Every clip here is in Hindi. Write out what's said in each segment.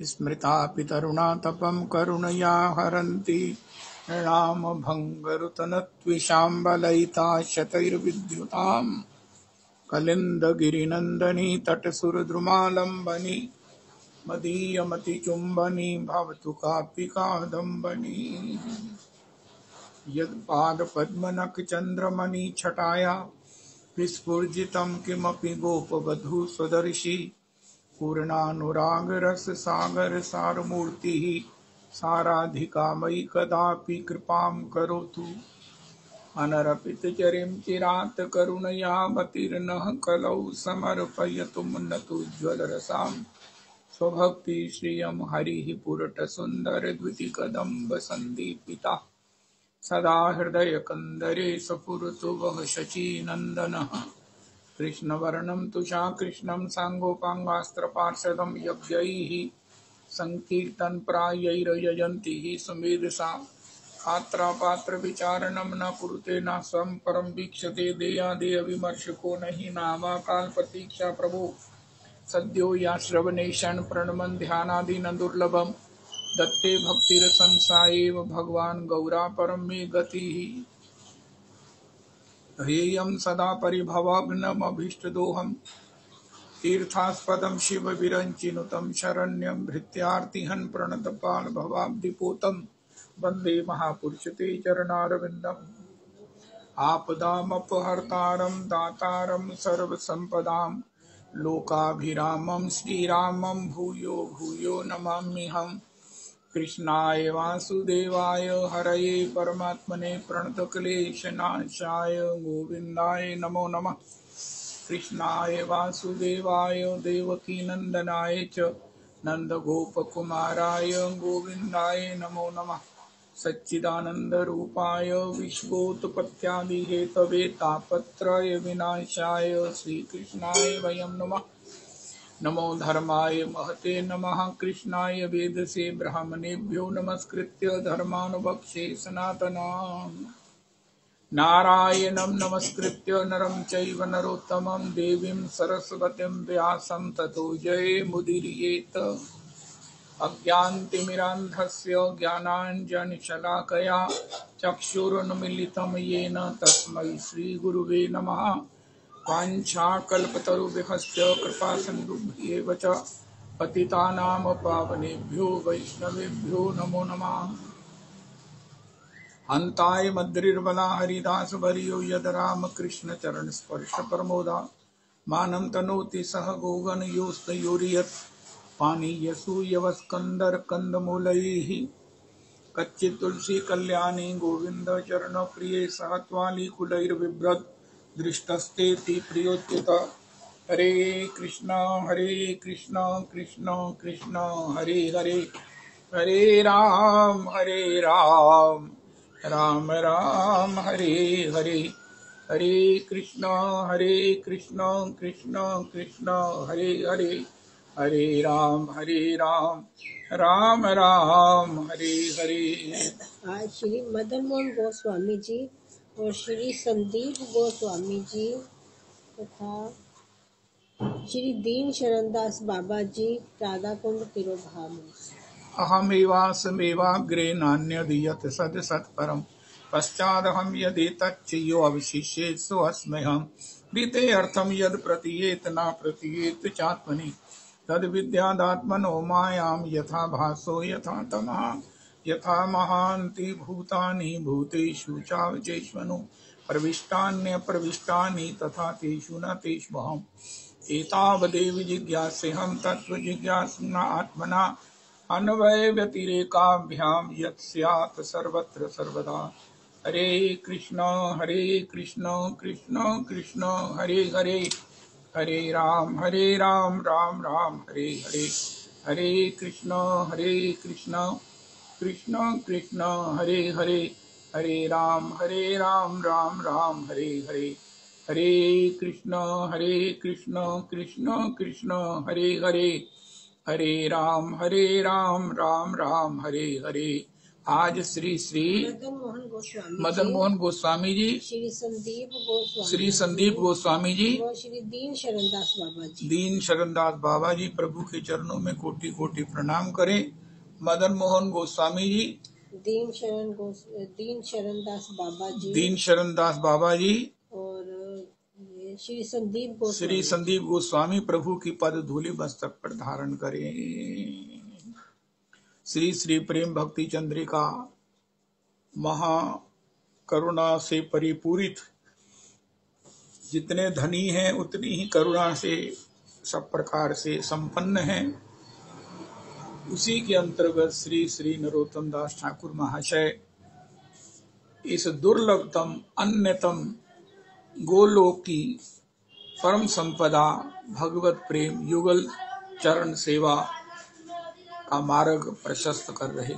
स्मृतापि तरुणा तपं करुणया हरन्ति नृणामभङ्गरुतनत्विषाम्बलयिता शतैर्विद्युताम् कलिन्दगिरिनन्दनी तटसुरद्रुमालम्बनी मदीयमतिचुम्बनी भवतु कापि कादम्बनी। यत्पादपद्मनखचन्द्रमणिछटाया विस्फुजितं किमपि गोपवधू स्वदर्शी पूर्णानुरागरससागरसारमूर्तिः साराधिका मयि कदापि कृपां करोतु। अनरपितचरिं चिरात् करुणयावतीर्णः कलौ समर्पयतु मुन्नतोज्ज्वलरसां स्वभक्तिश्रियं हरिः पुरटसुन्दरद्वितीकदम्बसन्दीपिता सदा हृदयकन्दरे सपुरतु वः शचीनन्दनः। कृष्णवर्णं तुषाकृष्णं साङ्गोपाङ्गास्त्रपार्षदं यज्ञैः सङ्कीर्तनप्रायैर्यजन्ति सुमेधसा पात्रविचारणं न कुरुते न स्वं परं वीक्षते देयादेयविमर्शको न हि नावाकालप्रतीक्षा प्रभो सद्यो या श्रवणेशन् प्रणमन् ध्यानादीन दुर्लभं दत्ते भक्तिरसंसायेव भगवान् गौरापरं मे गतिः। ध्येयं सदा परिभवाग्नमभीष्टदोहं तीर्थास्पदं शिवविरञ्चिनुतं शरण्यं भृत्यार्तिहन् प्रणतपाल भवाब्धिपोतं वन्दे महापुरुषते चरणारविन्दम्। आपदामपहर्तारं दातारं सर्वसम्पदां लोकाभिरामं श्रीरामं भूयो भूयो नमाम्यहम्। कृष्णाय वासुदेवाय हरये परमात्मने प्रणतक्लेशनाशाय गोविन्दाय नमो नमः। कृष्णाय वासुदेवाय देवकीनन्दनाय च नन्दगोपकुमाराय गोविन्दाय नमो नमः। सच्चिदानन्दरूपाय विश्वोत्पत्त्यादिहेतवे तापत्रय विनाशाय श्रीकृष्णाय वयं नमः। नमो धर्माय महते नमः। कृष्णाय वेदसे ब्राह्मणेभ्यो नमस्कृत्य धर्मानुवक्ष्ये सनातनान्। नारायणं नमस्कृत्य नरं चैव नरोत्तमं देवीं सरस्वतीं व्यासं ततो जयमुदीरयेत्। अज्ञानतिमिरान्धस्य ज्ञानाञ्जनशलाकया चक्षुरुन्मीलितं येन तस्मै श्रीगुरुवे नमः। वाञ्छाकल्पतरुभ्यश्च कृपासिन्धुभ्येव च पतितानां पावनेभ्यो वैष्णवेभ्यो नमो नमः। अन्ताय मद्रिर्बला हरिदासवर्यो यद रामकृष्णचरणस्पर्श परमोदा मानं तनोति सह गोगणयोस्तयोर्यत् पानीयसूयवस्कन्दर्कन्दमूलैः कच्चित् तुलसी कल्याणी गोविन्द चरणप्रिये सहत्वालिकुलैर्बिभ्रत् दृष्टस्तेति प्रियोच्युत। हरे कृष्ण कृष्ण कृष्ण हरे हरे हरे राम राम राम हरे हरे। हरे कृष्ण कृष्ण कृष्ण हरे हरे हरे राम राम राम हरे हरे। आज श्री मदन मोहन गोस्वामी जी और श्री संदीप गोस्वामी जी तथा श्री दीन शरणदास बाबा जी राधा कुंड तिरुधाम। अहमेवासमेवाग्रे नान्यदीयत सत्परम् पश्चादहं यदेतच्च यो अवशिष्येत् सोऽस्म्यहम्। रीते अर्थं यद् प्रतीयेत न प्रतीयेत चात्मनि तद्विद्यादात्मनो मायां यथा भासो यथा तमः। यथा महान्ति भूतानि भूतेषु चावचेष्वनु प्रविष्टान्यप्रविष्टानि तथा तेषु न तेष्वहम्। एतावदेव जिज्ञासेऽहं तत्त्वजिज्ञासुना आत्मना अन्वय व्यतिरेकाभ्याम यत् स्यात् सर्वत्र सर्वदा। हरे कृष्ण कृष्ण कृष्ण हरे हरे हरे राम राम राम हरे हरे। हरे कृष्ण कृष्ण कृष्ण हरे हरे हरे राम राम राम हरे हरे। हरे कृष्ण कृष्ण कृष्ण हरे हरे हरे राम राम राम हरे हरे। आज श्री श्री मदन मोहन गोस्वामी जी, श्री संदीप गोस्वामी, श्री संदीप गोस्वामी जी व श्री दीन शरणदास बाबा जी, दीन शरणदास बाबा जी प्रभु के चरणों में कोटि कोटि प्रणाम करें। मदन मोहन गोस्वामी जी, दीन शरणदास बाबा जी, दीन शरणदास बाबा जी और ये श्री संदीप गोस्वामी, श्री संदीप गोस्वामी प्रभु की पद धूलि मस्तक पर धारण करें। श्री श्री प्रेम भक्ति चंद्रिका महा करुणा से परिपूरित, जितने धनी हैं उतनी ही करुणा से सब प्रकार से संपन्न हैं। उसी के अंतर्गत श्री श्री नरोत्तम दास ठाकुर महाशय इस दुर्लभतम अन्यतम गोलोक की परम संपदा भगवत प्रेम युगल चरण सेवा का मार्ग प्रशस्त कर रहे।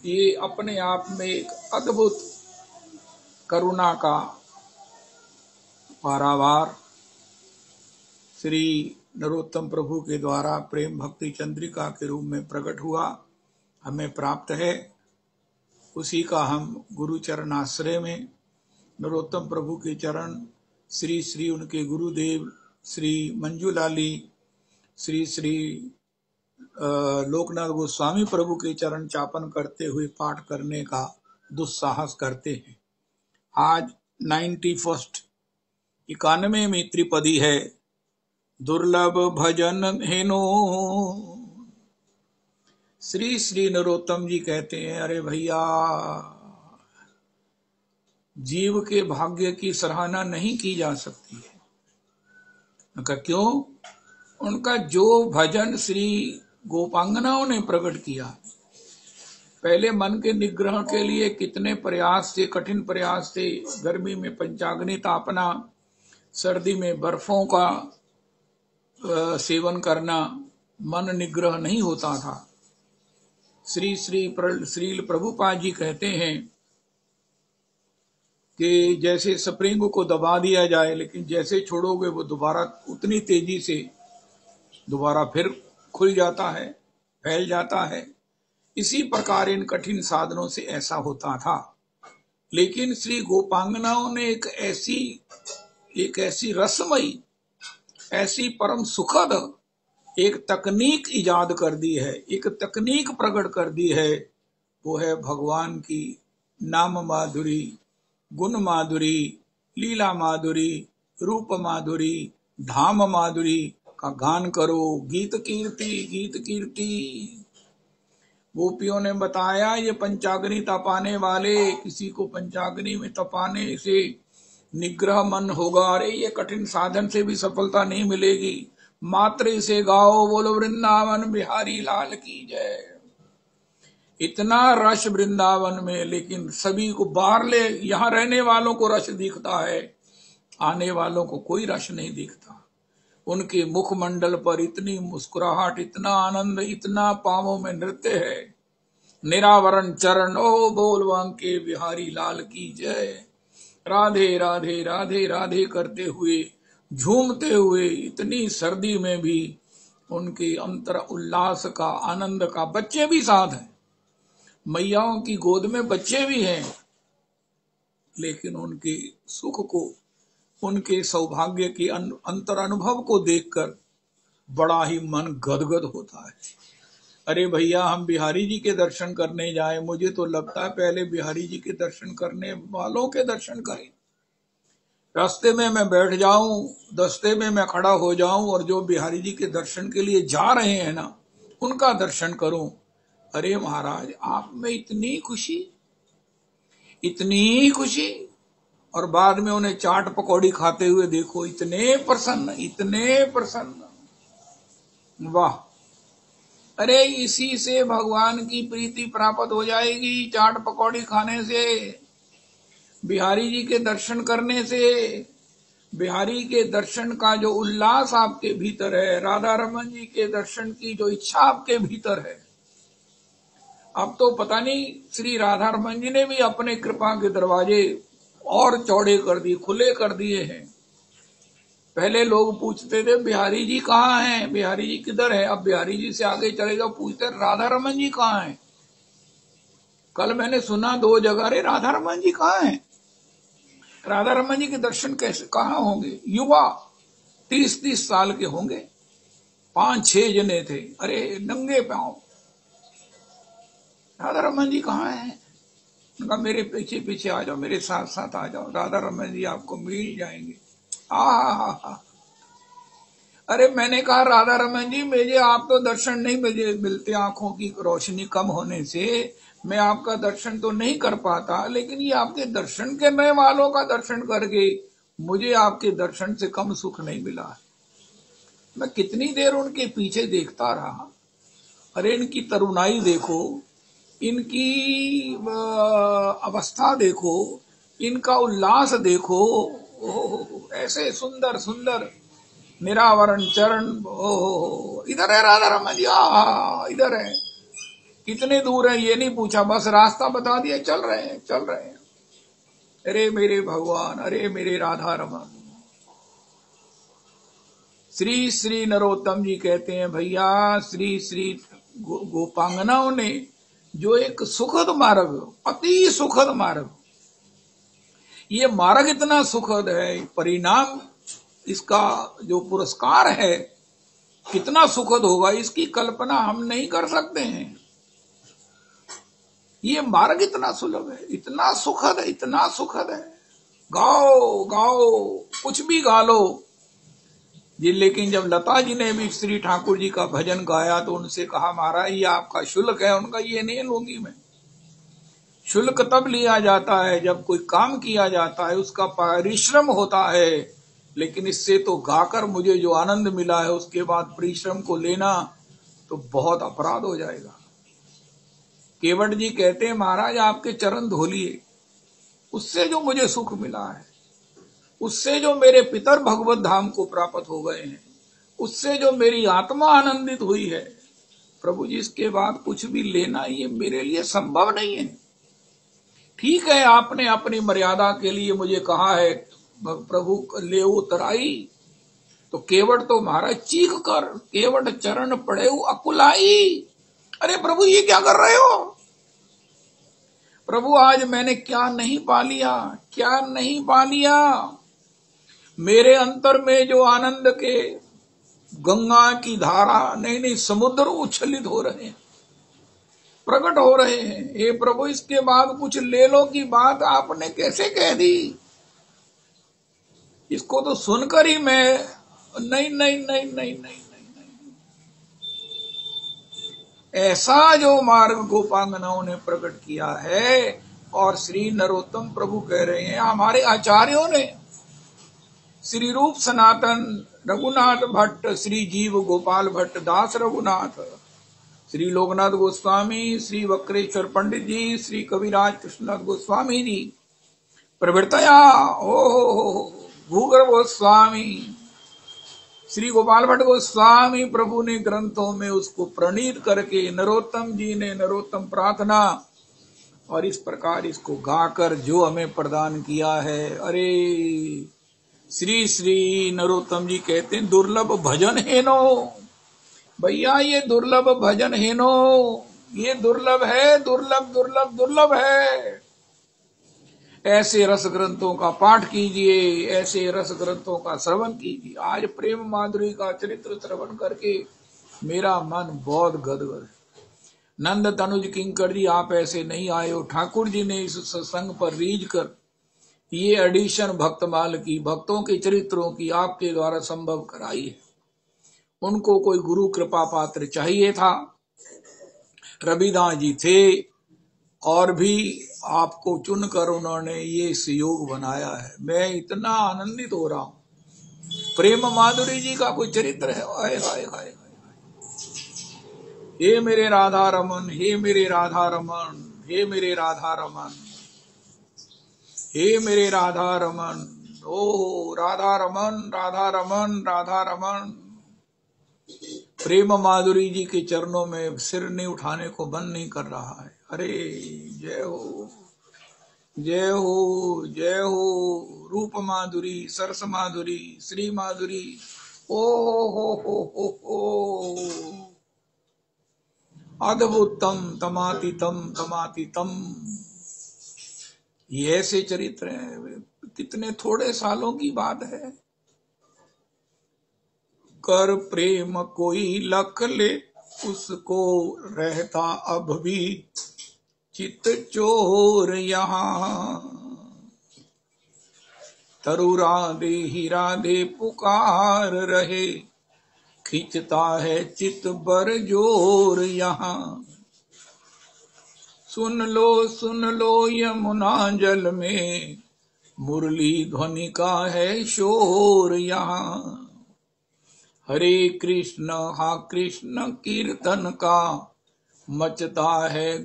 ये अपने आप में एक अद्भुत करुणा का पारावार श्री नरोत्तम प्रभु के द्वारा प्रेम भक्ति चंद्रिका के रूप में प्रकट हुआ, हमें प्राप्त है। उसी का हम गुरु चरण आश्रय में नरोत्तम प्रभु के चरण, श्री श्री उनके गुरुदेव श्री मंजूलाली श्री श्री लोकनाथ गोस्वामी प्रभु के चरण चापन करते हुए पाठ करने का दुस्साहस करते हैं। आज 91वीं त्रिपदी है, दुर्लभ भजन हेनो। श्री श्री नरोत्तम जी कहते हैं, अरे भैया, जीव के भाग्य की सराहना नहीं की जा सकती है। उनका क्यों? उनका जो भजन श्री गोपांगनाओं ने प्रकट किया, पहले मन के निग्रह के लिए कितने प्रयास से, कठिन प्रयास से, गर्मी में पंचाग्नि तापना, सर्दी में बर्फों का सेवन करना, मन निग्रह नहीं होता था। श्री श्री श्रील प्रभुपाद जी कहते हैं कि जैसे स्प्रिंग को दबा दिया जाए, लेकिन जैसे छोड़ोगे वो दोबारा उतनी तेजी से दोबारा फिर खुल जाता है, फैल जाता है। इसी प्रकार इन कठिन साधनों से ऐसा होता था। लेकिन श्री गोपांगनाओं ने एक ऐसी रसमयी, ऐसी परम सुखद एक तकनीक इजाद कर दी है, एक तकनीक प्रकट कर दी है। वो है भगवान की नाम माधुरी, गुण माधुरी, लीला माधुरी, रूप माधुरी, धाम माधुरी का गान करो। गीत कीर्ति, गीत कीर्ति। गोपियों ने बताया, ये पंचाग्नि तपाने वाले, किसी को पंचाग्नि में तपाने से निग्रह मन होगा। अरे ये कठिन साधन से भी सफलता नहीं मिलेगी, मात्र इसे गाओ, बोलो वृंदावन बिहारी लाल की जय। इतना रस वृंदावन में, लेकिन सभी को बाहर ले, यहाँ रहने वालों को रस दिखता है, आने वालों को कोई रस नहीं दिखता। उनके मुखमंडल पर इतनी मुस्कुराहट, इतना आनंद, इतना पांवों में नृत्य है। निरावरण चरण, ओ बोल वांके बिहारी लाल की जय। राधे राधे राधे राधे करते हुए, झूमते हुए, इतनी सर्दी में भी उनके अंतर उल्लास का, आनंद का। बच्चे भी साथ हैं, मैयाओं की गोद में बच्चे भी हैं, लेकिन उनके सुख को, उनके सौभाग्य के अंतर अनुभव को देखकर बड़ा ही मन गदगद होता है। अरे भैया, हम बिहारी जी के दर्शन करने जाए, मुझे तो लगता है पहले बिहारी जी के दर्शन करने वालों के दर्शन करें। रास्ते में मैं बैठ जाऊं, दस्ते में मैं खड़ा हो जाऊं, और जो बिहारी जी के दर्शन के लिए जा रहे हैं ना, उनका दर्शन करूं। अरे महाराज, आप में इतनी खुशी, इतनी खुशी, और बाद में उन्हें चाट पकौड़ी खाते हुए देखो, इतने प्रसन्न, इतने प्रसन्न। वाह! अरे इसी से भगवान की प्रीति प्राप्त हो जाएगी, चाट पकौड़ी खाने से, बिहारी जी के दर्शन करने से। बिहारी के दर्शन का जो उल्लास आपके भीतर है, राधा रमन जी के दर्शन की जो इच्छा आपके भीतर है, अब तो पता नहीं, श्री राधा रमन जी ने भी अपने कृपा के दरवाजे और चौड़े कर दिए, खुले कर दिए हैं। पहले लोग पूछते थे बिहारी जी कहाँ हैं, बिहारी जी किधर है। अब बिहारी जी से आगे चले जाओ, पूछते राधा रमन जी कहाँ हैं। कल मैंने सुना 2 जगह, अरे राधा रमन जी कहाँ हैं? राधा रमन जी के दर्शन कैसे कहाँ होंगे? युवा 30-30 साल के होंगे, 5-6 जने थे, अरे नंगे पांव। राधा रमन जी कहाँ हैं? उनका मेरे पीछे पीछे आ जाओ, मेरे साथ साथ आ जाओ, राधा रमन जी आपको मिल जाएंगे। आ अरे मैंने कहा राधा रमन जी मुझे आप तो दर्शन नहीं मुझे मिलते, आंखों की रोशनी कम होने से मैं आपका दर्शन तो नहीं कर पाता, लेकिन ये आपके दर्शन करने वालों का दर्शन करके मुझे आपके दर्शन से कम सुख नहीं मिला। मैं कितनी देर उनके पीछे देखता रहा। अरे इनकी तरुणाई देखो, इनकी अवस्था देखो, इनका उल्लास देखो, ओह ऐसे सुंदर सुंदर निरावरण चरण। ओहो इधर है राधा रमन जी, इधर है। कितने दूर है ये नहीं पूछा, बस रास्ता बता दिया, चल रहे हैं चल रहे हैं। अरे मेरे भगवान, अरे मेरे राधा रमन। श्री श्री नरोत्तम जी कहते हैं भैया, श्री श्री गोपांगनाओं ने जो एक सुखद मार्ग, अति सुखद मार्ग, ये मार्ग इतना सुखद है, परिणाम इसका जो पुरस्कार है कितना सुखद होगा, इसकी कल्पना हम नहीं कर सकते हैं। ये मार्ग इतना सुलभ है, इतना सुखद है, इतना सुखद है। गाओ गाओ कुछ भी गा लो जी। लेकिन जब लता जी ने भी श्री ठाकुर जी का भजन गाया तो उनसे कहा महाराज ये आपका शुल्क है। उनका ये नहीं लूंगी मैं। शुल्क तब लिया जाता है जब कोई काम किया जाता है, उसका परिश्रम होता है, लेकिन इससे तो गाकर मुझे जो आनंद मिला है उसके बाद परिश्रम को लेना तो बहुत अपराध हो जाएगा। केवट जी कहते हैं महाराज आपके चरण धो लिए, उससे जो मुझे सुख मिला है, उससे जो मेरे पितर भगवत धाम को प्राप्त हो गए हैं, उससे जो मेरी आत्मा आनंदित हुई है, प्रभु जी इसके बाद कुछ भी लेना ये मेरे लिए संभव नहीं है। ठीक है आपने अपनी मर्यादा के लिए मुझे कहा है प्रभु ले उतराई, तो केवट तो महाराज चीख कर केवट चरण पड़े अकुलाई। अरे प्रभु ये क्या कर रहे हो? प्रभु आज मैंने क्या नहीं पा लिया, क्या नहीं पा लिया। मेरे अंतर में जो आनंद के गंगा की धारा, नहीं समुद्र उच्छलित हो रहे हैं, प्रकट हो रहे हैं। हे प्रभु इसके बाद कुछ ले लो की बात आपने कैसे कह दी? इसको तो सुनकर ही मैं नहीं नहीं नहीं नहीं नहीं नहीं, नहीं। ऐसा जो मार्ग गोपांगनाओं ने प्रकट किया है, और श्री नरोत्तम प्रभु कह रहे हैं, हमारे आचार्यों ने श्री रूप सनातन रघुनाथ भट्ट, श्री जीव गोपाल भट्ट दास रघुनाथ, श्री लोकनाथ गोस्वामी, श्री वक्रेश्वर पंडित जी, श्री कविराज कृष्णनाथ गोस्वामी जी प्रवृत्तया ओ भूगर गोस्वामी, श्री गोपाल भट्ट गोस्वामी प्रभु ने ग्रंथों में उसको प्रणीत करके नरोत्तम जी ने नरोत्तम प्रार्थना और इस प्रकार इसको गाकर जो हमें प्रदान किया है। अरे श्री श्री नरोत्तम जी कहते हैं दुर्लभ भजन हेनो। भैया ये दुर्लभ भजन हेनो, ये दुर्लभ है, दुर्लभ दुर्लभ दुर्लभ है। ऐसे रस ग्रंथों का पाठ कीजिए, ऐसे रस ग्रंथों का श्रवण कीजिए। आज प्रेम माधुरी का चरित्र श्रवण करके मेरा मन बहुत गदगद है। नंद तनुज किंकर जी आप ऐसे नहीं आए हो। ठाकुर जी ने इस सत्संग पर रीझ कर ये एडिशन भक्तमाल की, भक्तों के चरित्रों की आपके द्वारा संभव कराई है। उनको कोई गुरु कृपा पात्र चाहिए था, रविदास जी थे, और भी आपको चुनकर उन्होंने ये सहयोग बनाया है। मैं इतना आनंदित हो रहा हूं। प्रेम माधुरी जी का कोई चरित्र है, हाय हाय हाय। हे मेरे राधा रमन, हे मेरे राधा रमन, हे मेरे राधा रमन, हे मेरे राधा रमन। ओ राधा रमन, राधा रमन, राधा रमन। प्रेम माधुरी जी के चरणों में सिर नहीं उठाने को मन नहीं कर रहा है। अरे जय हो, जय हो, जय हो। रूप माधुरी, सरस माधुरी, श्री माधुरी। ओ हो। अद्भुतम तमातीतम तमातीतम। ये ऐसे चरित्र हैं, कितने थोड़े सालों की बात है। कर प्रेम कोई लख ले, उसको रहता अब भी चित चोर यहाँ। तरु राधे ही राधे पुकार रहे, खींचता है चित बर जोर यहाँ। सुन लो यमुना जल में, मुरली ध्वनि का है शोर यहाँ। हरे कृष्ण हा कृष्ण कीर्तन का, मचता है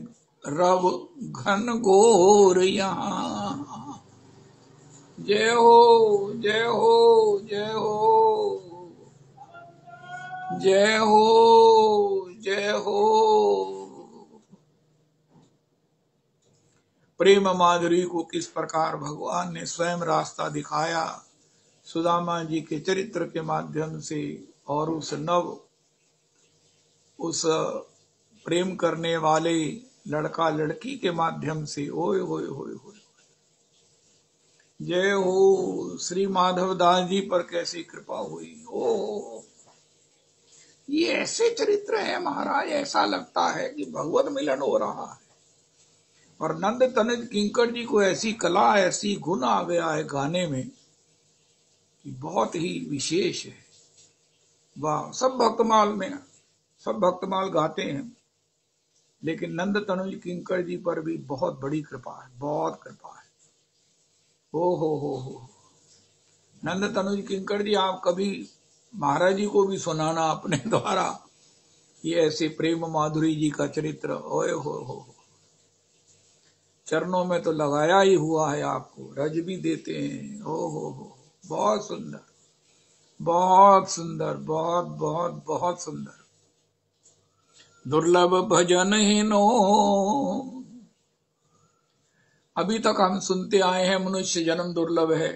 रव घन घोर यहाँ। जय हो जय हो जय हो जय हो जय हो। प्रेम माधुरी को किस प्रकार भगवान ने स्वयं रास्ता दिखाया सुदामा जी के चरित्र के माध्यम से, और उस प्रेम करने वाले लड़का लड़की के माध्यम से। ओए होए होए होए। जय हो। श्री माधव दास जी पर कैसी कृपा हुई। ओ ये ऐसे चरित्र है महाराज, ऐसा लगता है कि भगवत मिलन हो रहा है। और नंद तनुज किंकर जी को ऐसी कला, ऐसी गुण आ गया है गाने में कि बहुत ही विशेष है। वाह। सब भक्तमाल गाते हैं, लेकिन नंद तनुज किंकर जी पर भी बहुत बड़ी कृपा है, बहुत कृपा है। हो। नंद तनुज किंकर जी, आप कभी महाराज जी को भी सुनाना अपने द्वारा ये ऐसे प्रेम माधुरी जी का चरित्र। ओए हो। चरणों में तो लगाया ही हुआ है, आपको रज भी देते हैं। हो। बहुत सुंदर, बहुत सुंदर, बहुत बहुत बहुत सुंदर। दुर्लभ भजन हीनो। अभी तक हम सुनते आए हैं मनुष्य जन्म दुर्लभ है,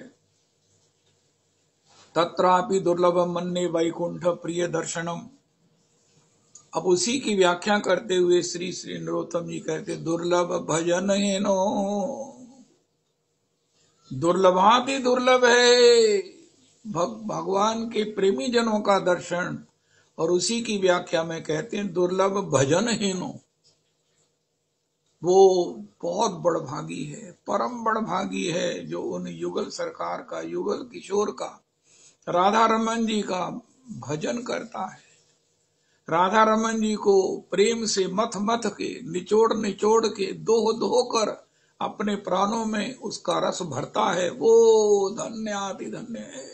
तत्रापि दुर्लभम मन्ये वैकुंठ प्रिय दर्शनम। अब उसी की व्याख्या करते हुए श्री श्री नरोत्तम जी कहते दुर्लभ भजन हीनो। दुर्लभाति दुर्लभ है भगवान के प्रेमी जनों का दर्शन, और उसी की व्याख्या में कहते हैं दुर्लभ भजन हीनो। वो बहुत बड़भागी है, परम बड़भागी है, जो उन युगल सरकार का, युगल किशोर का, राधा रमन जी का भजन करता है। राधा रमन जी को प्रेम से मथ मथ के, निचोड़ निचोड़ के, दोह कर अपने प्राणों में उसका रस भरता है। वो धन्य अति धन्य है।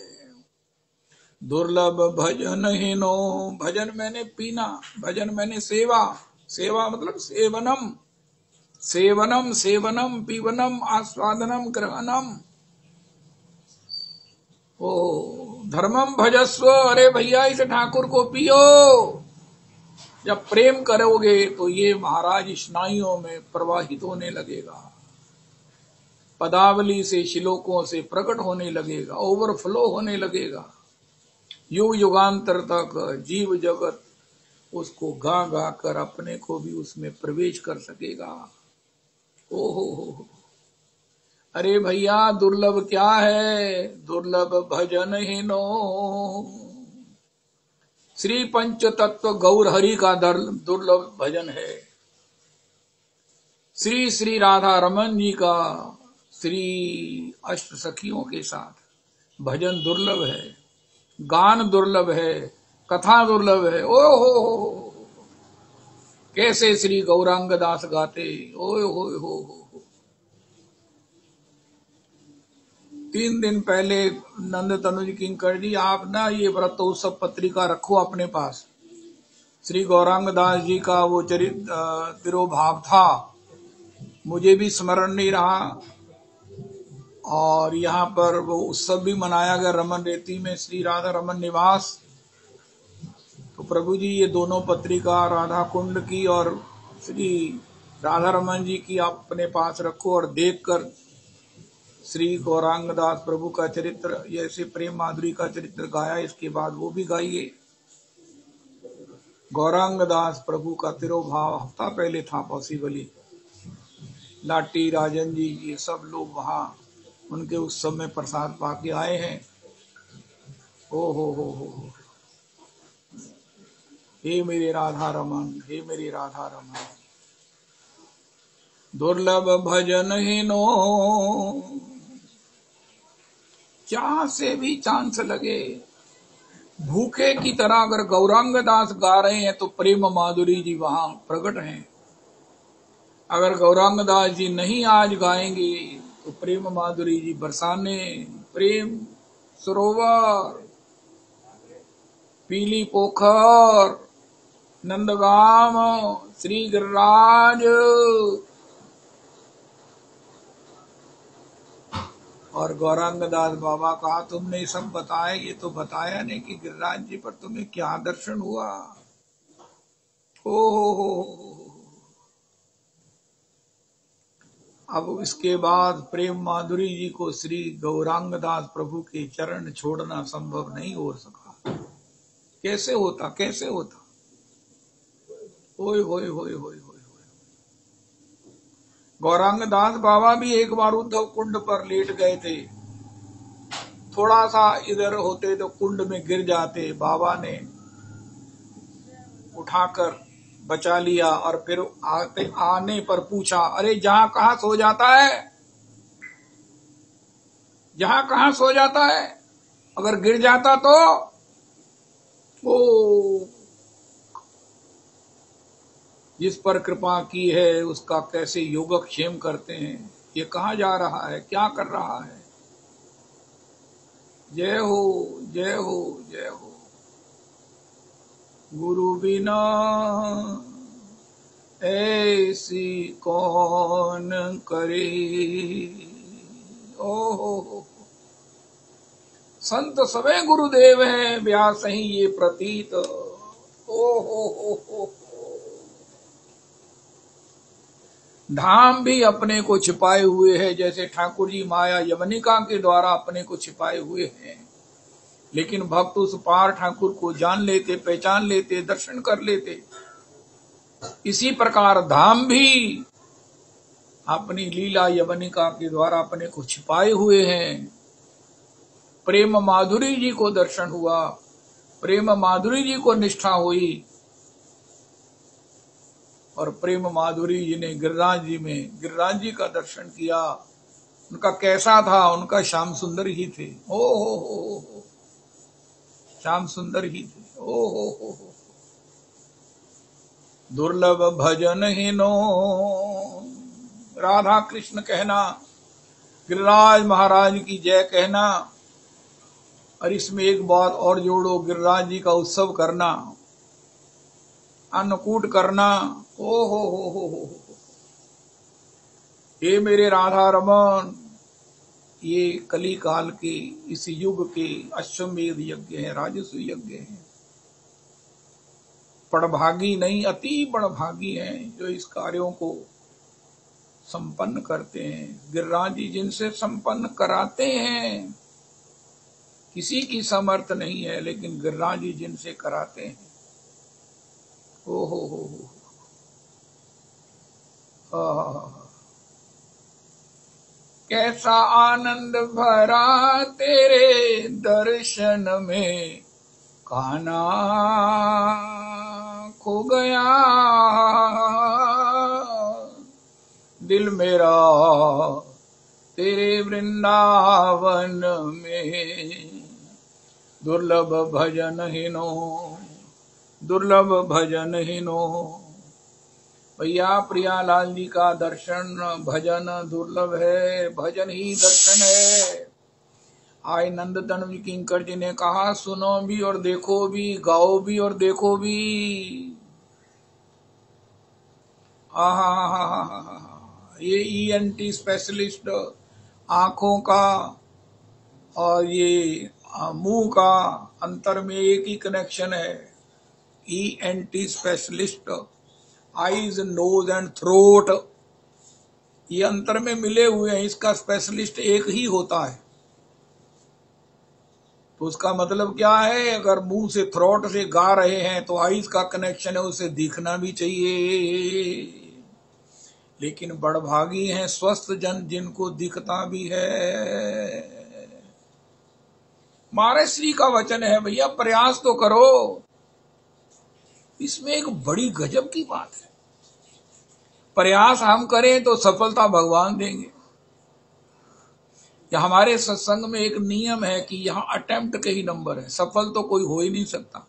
दुर्लभ भजन हीनो। भजन मैंने पीना, भजन मैंने सेवा, सेवा मतलब सेवनम, सेवनम सेवनम पीवनम आस्वादनम ग्रहणम। ओ धर्मम भजस्व। अरे भैया इस ठाकुर को पियो। जब प्रेम करोगे तो ये महाराज स्नायुओं में प्रवाहित होने लगेगा, पदावली से, श्लोकों से प्रकट होने लगेगा, ओवरफ्लो होने लगेगा। युग युगांतर तक जीव जगत उसको गा गा कर अपने को भी उसमें प्रवेश कर सकेगा। ओहो। अरे भैया दुर्लभ क्या है, दुर्लभ भजन हीनो। श्री पंच तत्व गौर हरि का दुर्लभ भजन है। श्री श्री राधा रमन जी का श्री अष्ट सखियों के साथ भजन दुर्लभ है, गान दुर्लभ है, कथा दुर्लभ है। ओहो, कैसे श्री गौरांग दास गाते। ओए हो। 3 दिन पहले नंद तनुज किंकर जी, आप ना ये व्रतोत्सव पत्रिका रखो अपने पास। श्री गौरांग दास जी का वो तिरोभाव था, मुझे भी स्मरण नहीं रहा। और यहाँ पर वो उत्सव भी मनाया गया रमन रेती में, श्री राधा रमन निवास। तो प्रभु जी ये दोनों पत्रिका, राधा कुंड की और श्री राधा रमन जी की, आप अपने पास रखो और देखकर श्री गौरांग दास प्रभु का चरित्र, जैसे प्रेम माधुरी का चरित्र गाया, इसके बाद वो भी गाइए। गौरांग दास प्रभु का तिरोभाव हफ्ता पहले था पॉसिबली। लाटी राजन जी ये सब लोग वहाँ उनके उत्सव में प्रसाद पाके आए हैं। ओ हो। हे मेरे राधा रमन, हे मेरी राधा रमन, दुर्लभ भजन हीनो, जहां से भी चांस लगे भूखे की तरह अगर गौरांग दास गा रहे हैं तो प्रेम माधुरी जी वहां प्रकट हैं। अगर गौरांग दास जी नहीं आज गाएंगे तो प्रेम माधुरी जी बरसाने, प्रेम सरोवर, पीली पोखर, नंदगाम, श्री गिरिराज और गौरांग दास बाबा कहा तुमने सब बताया, ये तो बताया नहीं कि गिरिराज जी पर तुम्हें क्या दर्शन हुआ। हो। अब इसके बाद प्रेम माधुरी जी को श्री गौरांग दास प्रभु के चरण छोड़ना संभव नहीं हो सका। कैसे होता। ओए। गौरांग दास बाबा भी एक बार उद्धव कुंड पर लेट गए थे। थोड़ा सा इधर होते तो कुंड में गिर जाते। बाबा ने उठाकर बचा लिया और फिर आने पर पूछा, अरे जहां कहां सो जाता है, अगर गिर जाता तो वो जिस पर कृपा की है उसका कैसे योगक्षेम करते हैं। ये कहाँ जा रहा है, क्या कर रहा है। जय हो। गुरु बिना ऐसी कौन करे। ओ संत सवे गुरुदेव हैं, व्यास ही ये प्रतीत। ओ धाम भी अपने को छिपाए हुए है, जैसे ठाकुर जी माया यवनिका के द्वारा अपने को छिपाए हुए हैं, लेकिन भक्त उस पार ठाकुर को जान लेते, पहचान लेते, दर्शन कर लेते। इसी प्रकार धाम भी अपनी लीला यवनिका के द्वारा अपने को छिपाए हुए हैं। प्रेम माधुरी जी को दर्शन हुआ, प्रेम माधुरी जी को निष्ठा हुई और प्रेम माधुरी जी ने गिरिराज जी का दर्शन किया। उनका कैसा था, उनका श्याम सुंदर ही थे। हो श्याम सुंदर ही थे। हो दुर्लभ भजन हीनो, राधा कृष्ण कहना, गिरिराज महाराज की जय कहना। और इसमें एक बात और जोड़ो, गिरिराज जी का उत्सव करना, अन्नकूट करना। हो। ये मेरे राधा रमन, ये कली काल के इस युग के अश्वमेध यज्ञ है, राजस्व यज्ञ है। बड़भागी नहीं, अति बड़भागी हैं जो इस कार्यों को संपन्न करते हैं। गिरिराज जी जिनसे संपन्न कराते हैं, किसी की समर्थ नहीं है, लेकिन गिरिराज जी जिनसे कराते हैं। हो। कैसा आनंद भरा तेरे दर्शन में, कान्हा खो गया दिल मेरा तेरे वृंदावन में। दुर्लभ भजन हीनो। भैया प्रियालाल जी का दर्शन भजन दुर्लभ है, भजन ही दर्शन है। आय नंद तनवी किंकर जी ने कहा, सुनो भी और देखो भी, गाओ भी और देखो भी। ये ENT स्पेशलिस्ट आंखों का और ये मुंह का अंतर में एक ही कनेक्शन है। ENT specialist, eyes, nose and throat, ये अंतर में मिले हुए हैं। इसका स्पेशलिस्ट एक ही होता है। तो उसका मतलब क्या है, अगर मुंह से थ्रोट से गा रहे हैं तो आईज का कनेक्शन है, उसे दिखना भी चाहिए। लेकिन बड़भागी हैं स्वस्थ जन जिनको दिखता भी है। हमारे श्री का वचन है भैया, प्रयास तो करो। इसमें एक बड़ी गजब की बात है, प्रयास हम करें तो सफलता भगवान देंगे। या हमारे सत्संग में एक नियम है कि यहाँ अटेम्प्ट के ही नंबर है, सफल तो कोई हो ही नहीं सकता।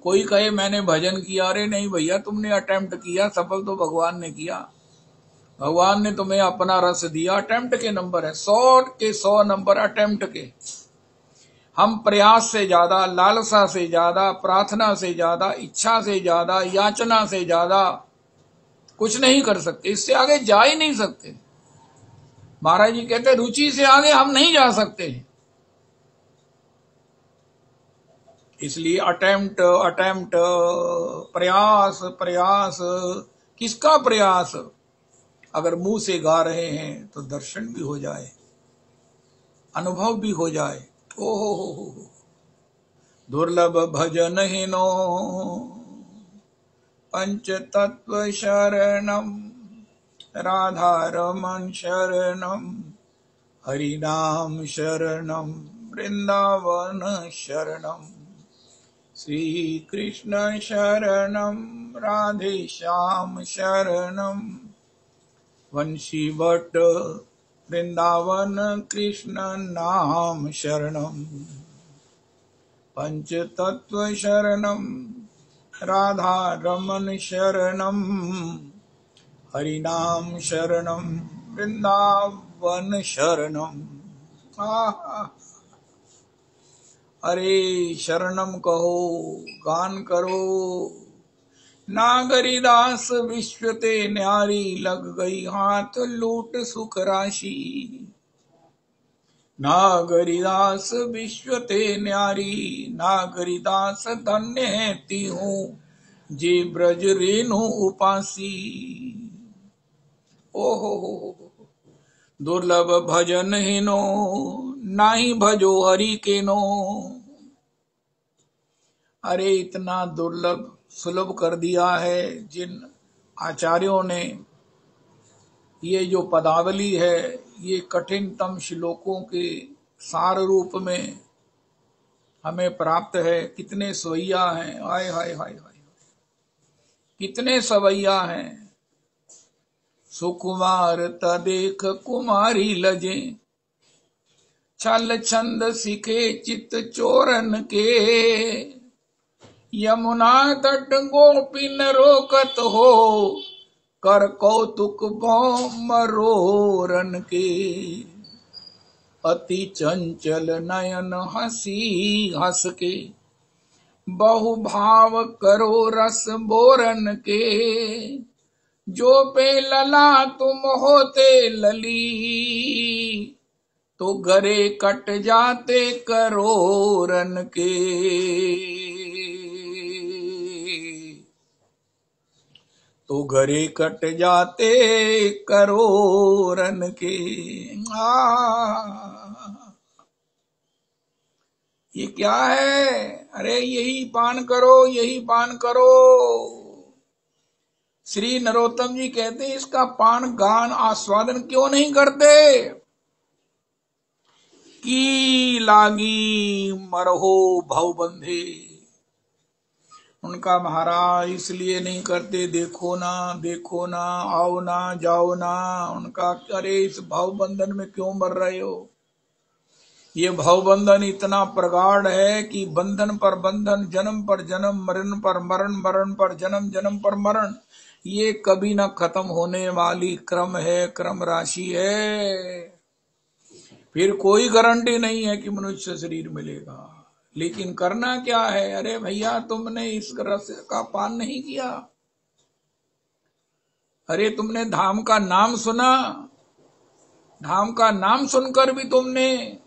कोई कहे मैंने भजन किया, अरे नहीं भैया, तुमने अटेम्प्ट किया, सफल तो भगवान ने किया। भगवान ने तुम्हें अपना रस दिया, अटेम्प्ट के नंबर है, 100 के 100 नंबर अटेम्प्ट के। हम प्रयास से ज्यादा, लालसा से ज्यादा, प्रार्थना से ज्यादा, इच्छा से ज्यादा, याचना से ज्यादा कुछ नहीं कर सकते, इससे आगे जा ही नहीं सकते। महाराज जी कहते रुचि से आगे हम नहीं जा सकते। इसलिए अटेम्प्ट अटेम्प्ट, प्रयास प्रयास। किसका प्रयास? अगर मुंह से गा रहे हैं तो दर्शन भी हो जाए, अनुभव भी हो जाए। ओहो, दुर्लभ भजन हिनो पंच तत्व शरणम, राधा रमन शरणम, हरिनाम शरणम, वृंदावन शरणम, श्री कृष्ण शरणम, राधे श्याम शरणम, वंशी भट्ट वृंदावन कृष्ण नाम शरणम, पंच तत्व शरणम, राधा रमन शरणम, हरिनाम शरणम, वृंदावन शरणम। अरे शरणम कहो, गान करो। नागरिदास विश्व ते न्यारी, लग गई हाथ लूट सुख राशि। नागरिदास विश्व ते न्यारी, नागरिदास धन्य है तीहूं, जे ब्रज रेणु उपासी। ओहो, दुर्लभ भजन हिनो, नाही भजो हरि के नो। अरे इतना दुर्लभ सुलभ कर दिया है जिन आचार्यों ने। ये जो पदावली है, ये कठिनतम श्लोकों के सार रूप में हमें प्राप्त है। कितने सवैया हैं, हाय हाय हाय हाय, कितने सवैया हैं। सुकुमार तदेख कुमारी लजे, छल छंद सिखे चित चोरन के। यमुना तट गोपिन रोकत हो, कर कौतुक मरोरन के। अति चंचल नयन हसी हंस के, बहु भाव करो रस बोरन के। जो पे लला तुम होते लली, तो गरे कट जाते करोरन के। तो गरे कट जाते करोरन के। ये क्या है? अरे यही पान करो, यही पान करो। श्री नरोत्तम जी कहते हैं इसका पान गान आस्वादन क्यों नहीं करते? की लागी मरहो भवबंधे। उनका महाराज इसलिए नहीं करते, देखो ना देखो ना, आओ ना जाओ ना। उनका अरे इस भवबंधन में क्यों मर रहे हो? ये भवबंधन इतना प्रगाढ़ है कि बंधन पर बंधन, जन्म पर जन्म, मरण पर मरण, मरण पर जन्म, जन्म पर मरण, ये कभी न खत्म होने वाली क्रम है, क्रम राशि है। फिर कोई गारंटी नहीं है कि मनुष्य शरीर मिलेगा। लेकिन करना क्या है? अरे भैया तुमने इस रस का पान नहीं किया। अरे तुमने धाम का नाम सुना, धाम का नाम सुनकर भी तुमने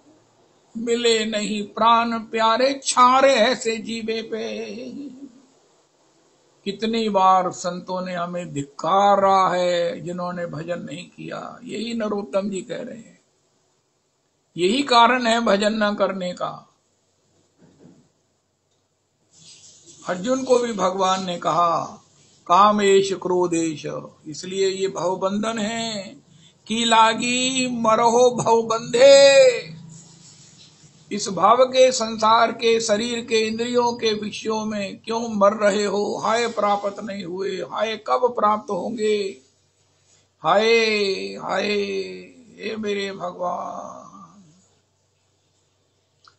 मिले नहीं प्राण प्यारे, छारे ऐसे जीवे पे। कितनी बार संतों ने हमें धिक्कारा है जिन्होंने भजन नहीं किया। यही नरोत्तम जी कह रहे हैं, यही कारण है भजन न करने का। अर्जुन को भी भगवान ने कहा कामेश क्रोधेश, इसलिए ये भवबंधन है कि लागी मरहो भवबंधे। इस भाव के संसार के शरीर के इंद्रियों के विषयों में क्यों मर रहे हो? हाय प्राप्त नहीं हुए, हाय कब प्राप्त होंगे, हाय हाय। हे मेरे भगवान,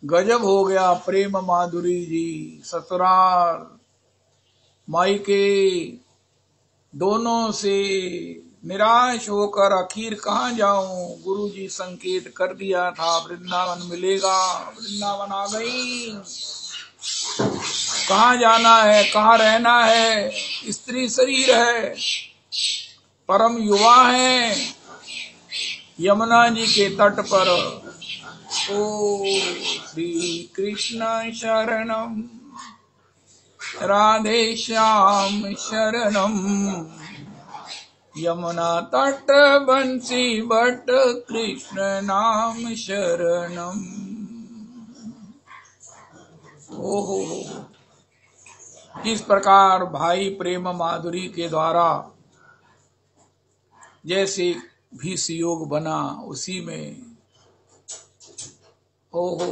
गजब हो गया प्रेम माधुरी जी। ससुराल मायके दोनों से निराश होकर आखिर कहाँ जाऊं? गुरु जी संकेत कर दिया था वृंदावन मिलेगा, वृंदावन आ गई। कहाँ जाना है, कहाँ रहना है? स्त्री शरीर है, परम युवा है, यमुना जी के तट पर। ओ श्री कृष्ण शरणम राधे श्याम शरणम, यमुना तट बंसी बट कृष्ण नाम शरणम। ओहो, इस प्रकार भाई प्रेम माधुरी के द्वारा जैसे भी योग बना, उसी में ओहो,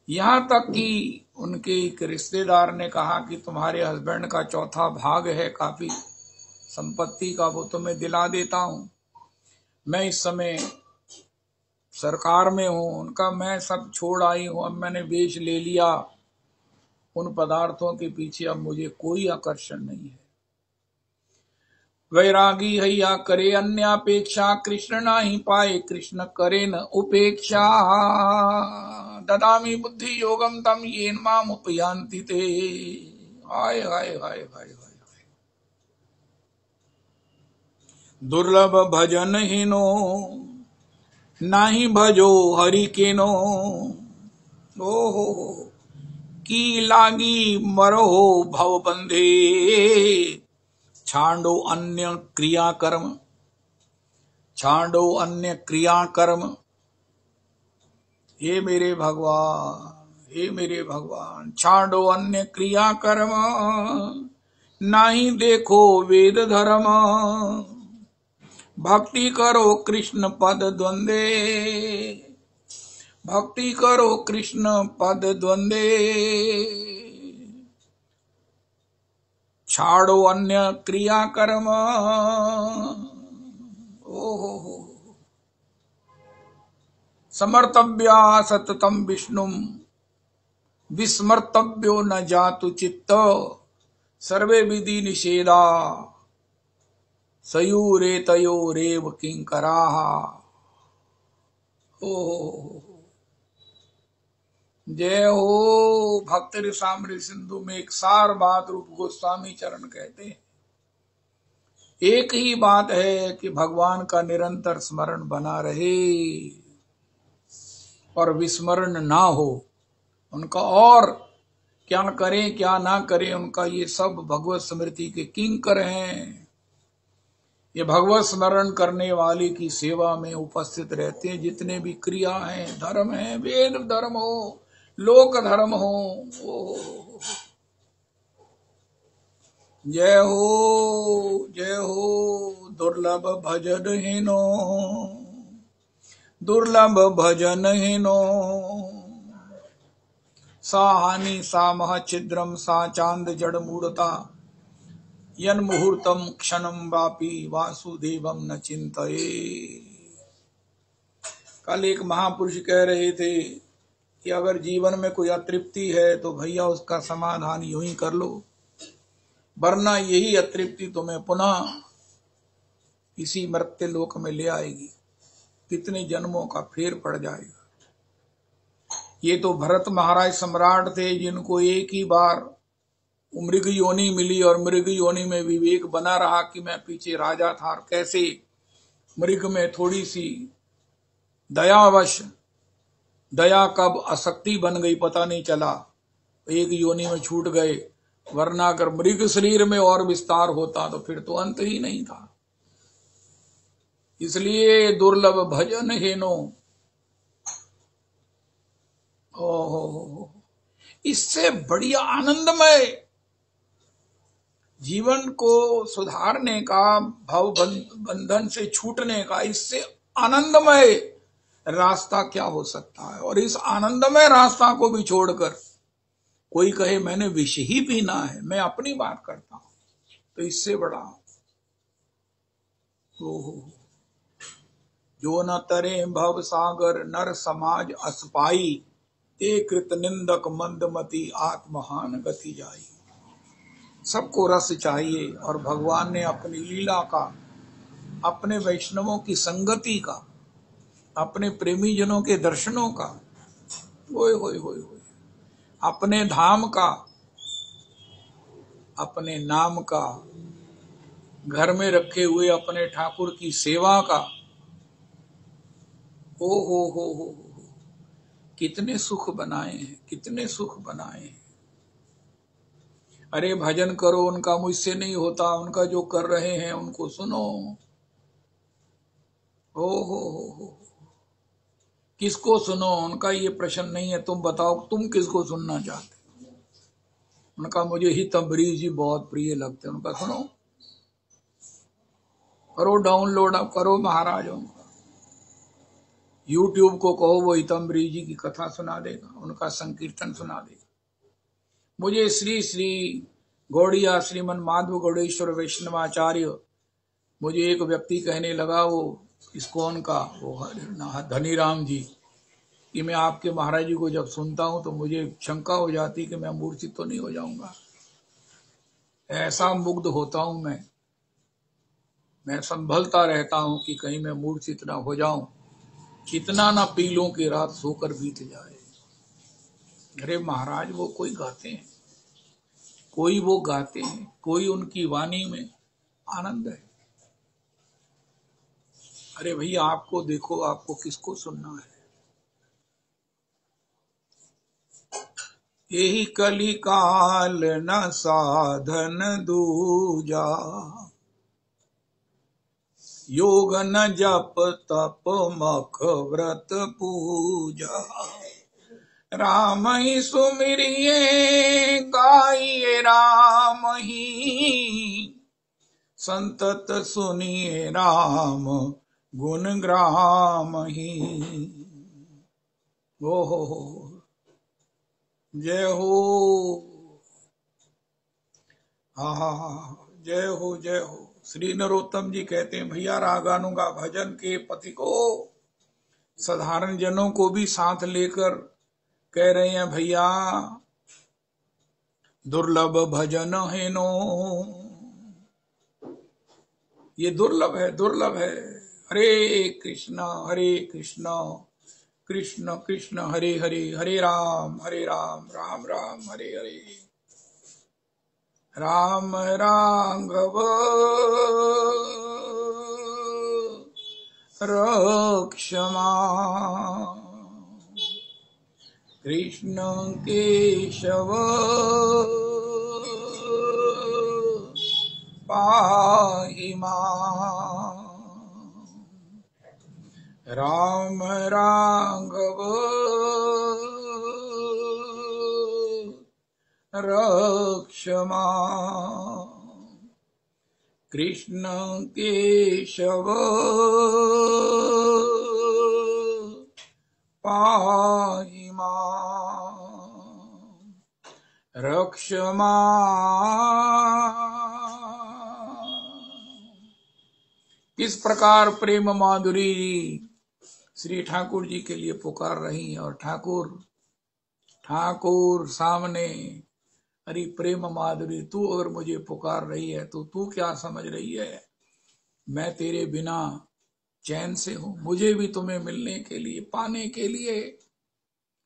यहाँ तक कि उनके एक रिश्तेदार ने कहा कि तुम्हारे हस्बैंड का चौथा भाग है काफी संपत्ति का, वो तुम्हें दिला देता हूं, मैं इस समय सरकार में हूं। उनका मैं सब छोड़ आई हूं, अब मैंने बेच ले लिया उन पदार्थों के पीछे, अब मुझे कोई आकर्षण नहीं है। वैरागी हैया करे अन्यापेक्षा, कृष्ण ना ही पाए कृष्ण करे न उपेक्षा। ददामी बुद्धि योगम तम येन माम उपयान्ति ते। हाय हाय हाय हाय हाय। दुर्लभ भजन हीनो, नाही भजो हरि केनो। ओहो, की लागी मरहो भव बंधे, छांडो अन्य क्रिया कर्म, छांडो अन्य क्रिया कर्म। हे मेरे भगवान, हे मेरे भगवान, छांडो अन्य क्रिया कर्म, नाही देखो वेद धर्म। भक्ति करो कृष्ण पद द्वंदे, भक्ति करो कृष्ण पद द्वंदे, छाड़ो अन्य क्रिया कर्म। ओहो, समर्तव्या सततम विष्णुम, विस्मर्तव्यो न जातु चित्त, सर्वे विधि निषेधा, सयूरेतयोरेव किंकराः। ओहो, जय हो। भक्त रसामृत सिंधु में एक सार बात रूप गोस्वामी चरण कहते हैं, एक ही बात है कि भगवान का निरंतर स्मरण बना रहे और विस्मरण ना हो। उनका और क्या करें क्या ना करें, उनका ये सब भगवत स्मृति के किंकर हैं। ये भगवत स्मरण करने वाले की सेवा में उपस्थित रहते हैं। जितने भी क्रिया हैं, धर्म है, वेद धर्म हो, लोक धर्म हो। जय हो, जय हो। दुर्लभ भजन हीनो, दुर्लभ भजन हीनो, सा हानि सा मह छिद्रम, सा चांद जड़ मूढ़ता, यन मुहूर्तम क्षणम वापी वासुदेवम न चिंतये। कल एक महापुरुष कह रहे थे कि अगर जीवन में कोई अतृप्ति है तो भैया उसका समाधान यूं ही कर लो, वरना यही अतृप्ति तुम्हें पुनः इसी मर्त्य लोक में ले आएगी, कितने जन्मों का फेर पड़ जाएगा। ये तो भरत महाराज सम्राट थे, जिनको एक ही बार मृग योनि मिली और मृग योनि में विवेक बना रहा कि मैं पीछे राजा था, और कैसे मृग में थोड़ी सी दयावश, दया कब आसक्ति बन गई पता नहीं चला, एक योनि में छूट गए, वरना अगर मृग शरीर में और विस्तार होता तो फिर तो अंत ही नहीं था। इसलिए दुर्लभ भजन हेनो। ओहो, इससे बढ़िया आनंदमय जीवन को सुधारने का, भव बंधन से छूटने का, इससे आनंदमय रास्ता क्या हो सकता है। और इस आनंदमय रास्ता को भी छोड़कर कोई कहे मैंने विष ही पीना है, मैं अपनी बात करता हूं, तो इससे बड़ा जो न तरे भव सागर नर समाज असपाई, ते कृत निंदक मंदमती आत्महान गति जाई। सबको रस चाहिए और भगवान ने अपनी लीला का, अपने वैष्णवों की संगति का, अपने प्रेमी जनों के दर्शनों का, ओए होए होए होए, अपने धाम का, अपने नाम का, घर में रखे हुए अपने ठाकुर की सेवा का, हो कितने सुख बनाए हैं, कितने सुख बनाए हैं। अरे भजन करो, उनका मुझसे नहीं होता, उनका जो कर रहे हैं उनको सुनो। हो किसको सुनो, उनका ये प्रश्न नहीं है। तुम बताओ तुम किसको सुनना चाहते। उनका मुझे हित अम्बरीश जी बहुत प्रिय लगते हैं, उनका सुनो, करो डाउनलोड, अब करो महाराज उनका। यूट्यूब को कहो वो हित अम्बरीश जी की कथा सुना देगा, उनका संकीर्तन सुना देगा। मुझे श्री श्री गौड़िया श्रीमन माधव गौड़ेश्वर वैष्णवाचार्य, मुझे एक व्यक्ति कहने लगा, वो इस्कॉन का वो धनीराम जी, कि मैं आपके महाराज जी को जब सुनता हूं तो मुझे शंका हो जाती कि मैं मूर्छित तो नहीं हो जाऊंगा। ऐसा मुग्ध होता हूं मैं संभलता रहता हूं कि कहीं मैं मूर्छित ना हो जाऊं, इतना ना पी लूं कि रात सोकर बीत जाए। अरे महाराज वो कोई गाते हैं, कोई वो गाते हैं, कोई उनकी वाणी में आनंद है। अरे भैया आपको देखो, आपको किसको सुनना है। यही कली काल न साधन दूजा, योग न जप तप मख व्रत पूजा। राम ही सुमिरिए गाइए राम ही, संतत सुनिए राम गुण ग्राम ही। हो जय हो, जय हो जय हो। श्री नरोत्तम जी कहते हैं, भैया रागानुगा भजन के पति को, साधारण जनों को भी साथ लेकर कह रहे हैं, भैया दुर्लभ भजन है नो, ये दुर्लभ है, दुर्लभ है। हरे कृष्णा कृष्ण कृष्ण हरे हरे, हरे राम राम राम हरे हरे। राम राघव रक्षमा, कृष्ण केशव पाहि मां। राम राघव रक्षमा, कृष्ण केशव पाहि मां। रक्षमा। किस प्रकार प्रेम माधुरी श्री ठाकुर जी के लिए पुकार रही है, और ठाकुर सामने, अरे प्रेम माधुरी तू अगर मुझे पुकार रही है तो तू क्या समझ रही है, मैं तेरे बिना चैन से हूं। मुझे भी तुम्हें मिलने के लिए, पाने के लिए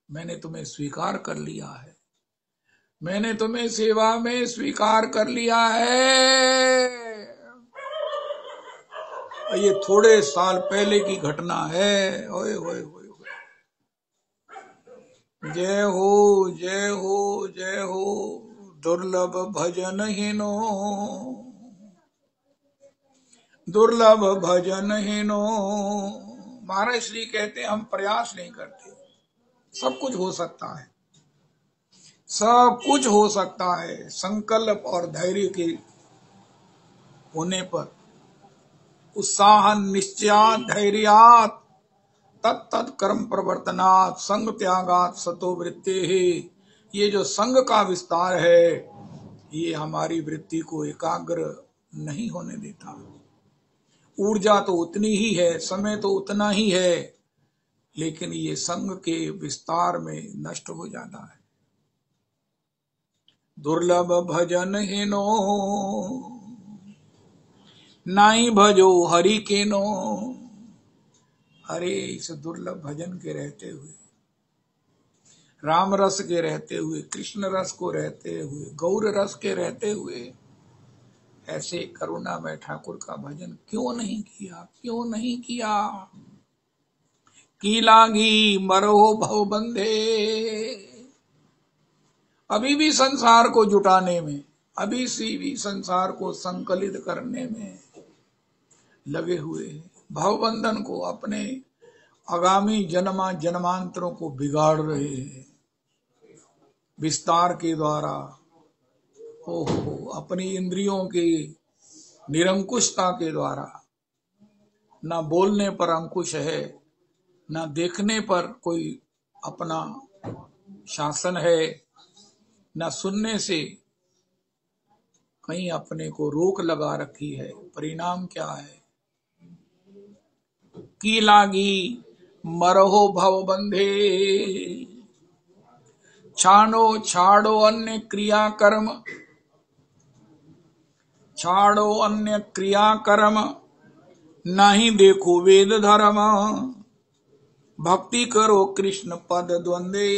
मैंने तुम्हें स्वीकार कर लिया है, मैंने तुम्हें सेवा में स्वीकार कर लिया है। ये थोड़े साल पहले की घटना है। ओए होए होए, जय हो जय हो जय हो। दुर्लभ भजन हीनो, दुर्लभ भजन हीनो। महाराज श्री कहते हैं हम प्रयास नहीं करते, सब कुछ हो सकता है, सब कुछ हो सकता है संकल्प और धैर्य के होने पर। उत्साह निश्चयात धैर्यात तत्त कर्म प्रवर्तनात् संग त्यागात सतो वृत्ति है। ये जो संग का विस्तार है ये हमारी वृत्ति को एकाग्र नहीं होने देता। ऊर्जा तो उतनी ही है, समय तो उतना ही है, लेकिन ये संग के विस्तार में नष्ट हो जाता है। दुर्लभ भजन हेनो नाई भजो हरि के नो। अरे इस दुर्लभ भजन के रहते हुए, राम रस के रहते हुए, कृष्ण रस को रहते हुए, गौर रस के रहते हुए ऐसे करुणा में ठाकुर का भजन क्यों नहीं किया, क्यों नहीं किया। की लागी मरो भव बंधे। अभी भी संसार को जुटाने में, अभी सी भी संसार को संकलित करने में लगे हुए, भवबंधन को, अपने आगामी जन्मांतरों को बिगाड़ रहे हैं विस्तार के द्वारा। ओहो, अपनी इंद्रियों के निरंकुशता के द्वारा। ना बोलने पर अंकुश है, ना देखने पर कोई अपना शासन है, ना सुनने से कहीं अपने को रोक लगा रखी है। परिणाम क्या है? की लागी मरहो भव बंधे। छाड़ो अन्य क्रिया कर्म, छाड़ो अन्य क्रिया कर्म, नहीं देखो वेद धर्म। भक्ति करो कृष्ण पद द्वंद्वे,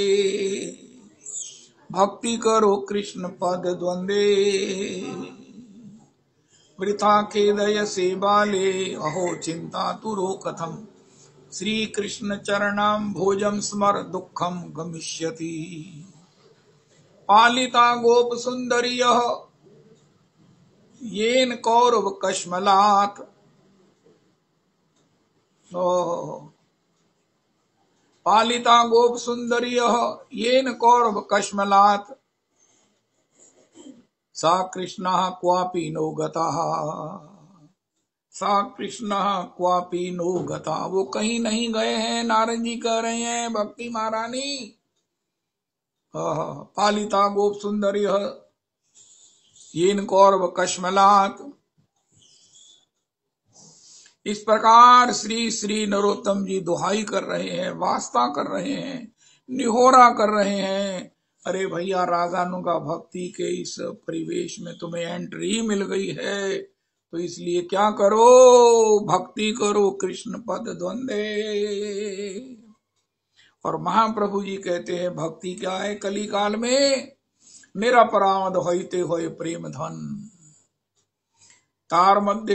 भक्ति करो कृष्ण पद द्वंद्वे। वृथा खेदय से बाले, अहो चिंता तुरो कथम। श्री कृष्ण चरणाम भोजम स्मर दुखम गमिष्यति। पालिता गोप सुंदरिय येन कौरव कश्मलात्। पालिता गोप सुंदरिय येन कौरव कश्मलात्। सा कृष्ण क्वापि नो गता, सा कृष्ण क्वापि नो गता। वो कहीं नहीं गए हैं, नारद जी कह रहे हैं भक्ति महारानी। पालिता गोप सुंदरिय येन कौरव कश्मलात्। इस प्रकार श्री श्री नरोत्तम जी दुहाई कर रहे हैं, वास्ता कर रहे हैं, निहोरा कर रहे हैं। अरे भैया, रागानुगा भक्ति के इस परिवेश में तुम्हें एंट्री मिल गई है, तो इसलिए क्या करो, भक्ति करो कृष्ण पद द्वंद्वे। और महाप्रभु जी कहते हैं भक्ति क्या है कली काल में? निरपराध होते होए प्रेम धन। तार मध्य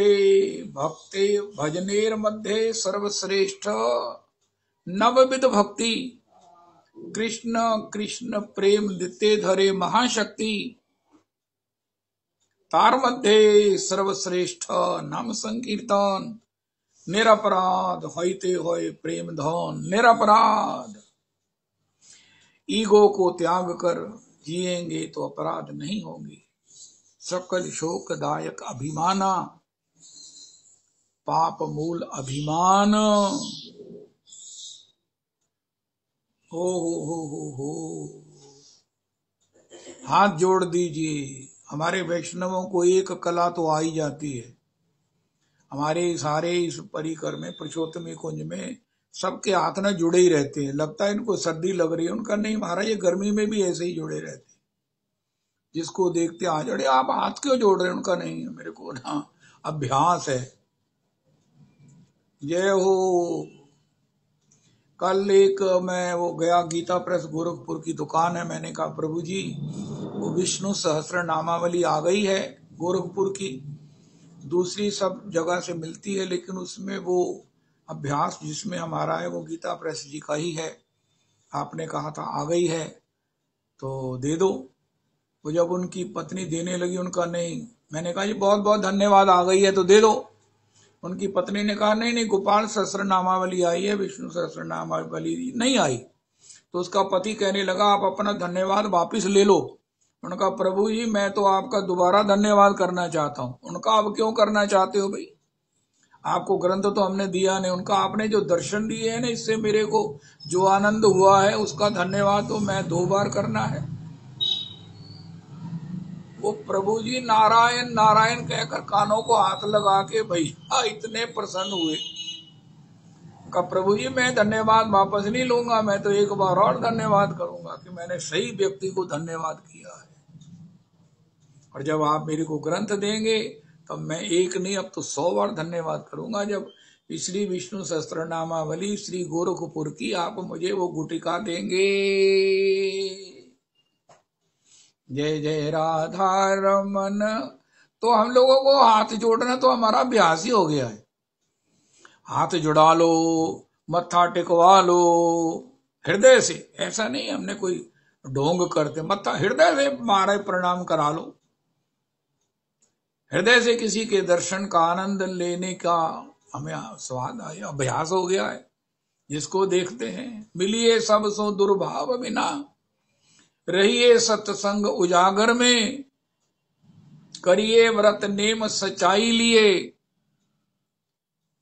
भक्ते भजनेर मध्य सर्वश्रेष्ठ नवविध भक्ति। कृष्ण कृष्ण प्रेम दिते धरे महाशक्ति। तार मध्य सर्वश्रेष्ठ नाम संकीर्तन। निरपराध होते होए प्रेम धन। निरपराध, ईगो को त्याग कर जिएंगे तो अपराध नहीं होंगे। सकल शोकदायक अभिमाना, पाप मूल अभिमान। हो हाथ जोड़ दीजिए। हमारे वैष्णवों को एक कला तो आ ही जाती है। हमारे सारे इस परिकर में, पुरुषोत्तमी कुंज में सबके हाथ न जुड़े ही रहते हैं। लगता है इनको सर्दी लग रही है, उनका नहीं महाराज, ये गर्मी में भी ऐसे ही जुड़े रहते हैं। जिसको देखते आ जोड़े, आप हाथ क्यों जोड़ रहे हैं? उनका नहीं, मेरे को ना अभ्यास है। जय हो। कल एक मैं वो गया, गीता प्रेस गोरखपुर की दुकान है। मैंने कहा प्रभु जी वो विष्णु सहस्त्र नामावली आ गई है गोरखपुर की, दूसरी सब जगह से मिलती है, लेकिन उसमें वो अभ्यास जिसमें हमारा है वो गीता प्रेस जी का ही है। आपने कहा था आ गई है तो दे दो। वो जब उनकी पत्नी देने लगी, उनका नहीं। मैंने कहा जी बहुत बहुत धन्यवाद, आ गई है तो दे दो। उनकी पत्नी ने कहा नहीं नहीं, गोपाल सहस्त्र नामावली आई है, विष्णु सहस्त्र नामावली नहीं आई। तो उसका पति कहने लगा आप अपना धन्यवाद वापिस ले लो। उनका प्रभु जी मैं तो आपका दोबारा धन्यवाद करना चाहता हूँ। उनका आप क्यों करना चाहते हो भाई, आपको ग्रंथ तो हमने दिया नहीं। उनका आपने जो दर्शन दिए हैं ना, इससे मेरे को जो आनंद हुआ है उसका धन्यवाद तो मैं 2 बार करना है। वो प्रभु जी नारायण नारायण कहकर कानों को हाथ लगा के भैया इतने प्रसन्न हुए। का प्रभु जी मैं धन्यवाद वापस नहीं लूंगा, मैं तो एक बार और धन्यवाद करूंगा कि मैंने सही व्यक्ति को धन्यवाद किया है। और जब आप मेरे को ग्रंथ देंगे तब मैं एक नहीं अब तो 100 बार धन्यवाद करूंगा। जब श्री विष्णु सहस्त्रनामावली श्री गोरखपुर की आप मुझे वो गुटिका देंगे। जय जय राधा रमन। तो हम लोगों को हाथ जोड़ना तो हमारा अभ्यास ही हो गया है। हाथ जुड़ा लो, मत्था टिकवा लो हृदय से। ऐसा नहीं हमने कोई ढोंग करते, मत्था हृदय से मारे प्रणाम करा लो। हृदय से किसी के दर्शन का आनंद लेने का हमें स्वाद आया, अभ्यास हो गया है। जिसको देखते हैं मिलिए सब सो दुर्भाव बिना, रहिए सत्संग उजागर में, करिए व्रत नेम सच्चाई लिए,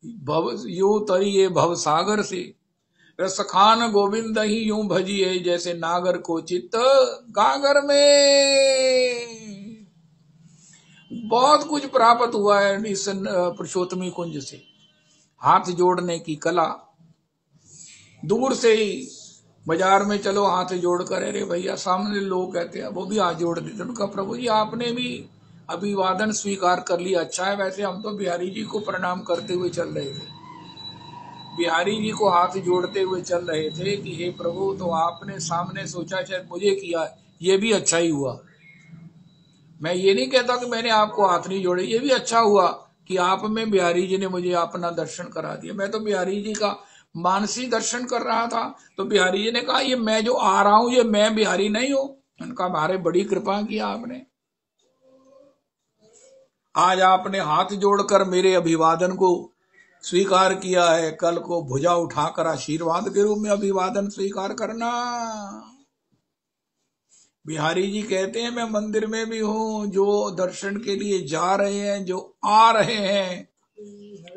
भव यूं तरिए भव सागर से, रसखान गोविंद ही यूं भजिए, जैसे नागर को चित्त गागर में। बहुत कुछ प्राप्त हुआ है इस पुरुषोत्तमी कुंज से। हाथ जोड़ने की कला, दूर से ही बाजार में चलो हाथ जोड़कर, अरे भैया सामने लोग कहते हैं वो भी हाथ जोड़ देते। उनका प्रभु जी आपने भी अभिवादन स्वीकार कर लिया, अच्छा है। वैसे हम तो बिहारी जी को प्रणाम करते हुए चल रहे थे, बिहारी जी को हाथ जोड़ते हुए चल रहे थे कि हे प्रभु, तो आपने सामने सोचा शायद मुझे किया, ये भी अच्छा ही हुआ। मैं ये नहीं कहता कि मैंने आपको हाथ नहीं जोड़े, ये भी अच्छा हुआ कि आप में बिहारी जी ने मुझे अपना दर्शन करा दिया। मैं तो बिहारी जी का मानसी दर्शन कर रहा था, तो बिहारी जी ने कहा ये मैं जो आ रहा हूं ये मैं बिहारी नहीं हूं। उनका हमारे बड़ी कृपा किया आपने। आज आपने हाथ जोड़कर मेरे अभिवादन को स्वीकार किया है, कल को भुजा उठाकर आशीर्वाद के रूप में अभिवादन स्वीकार करना। बिहारी जी कहते हैं मैं मंदिर में भी हूं, जो दर्शन के लिए जा रहे हैं, जो आ रहे हैं,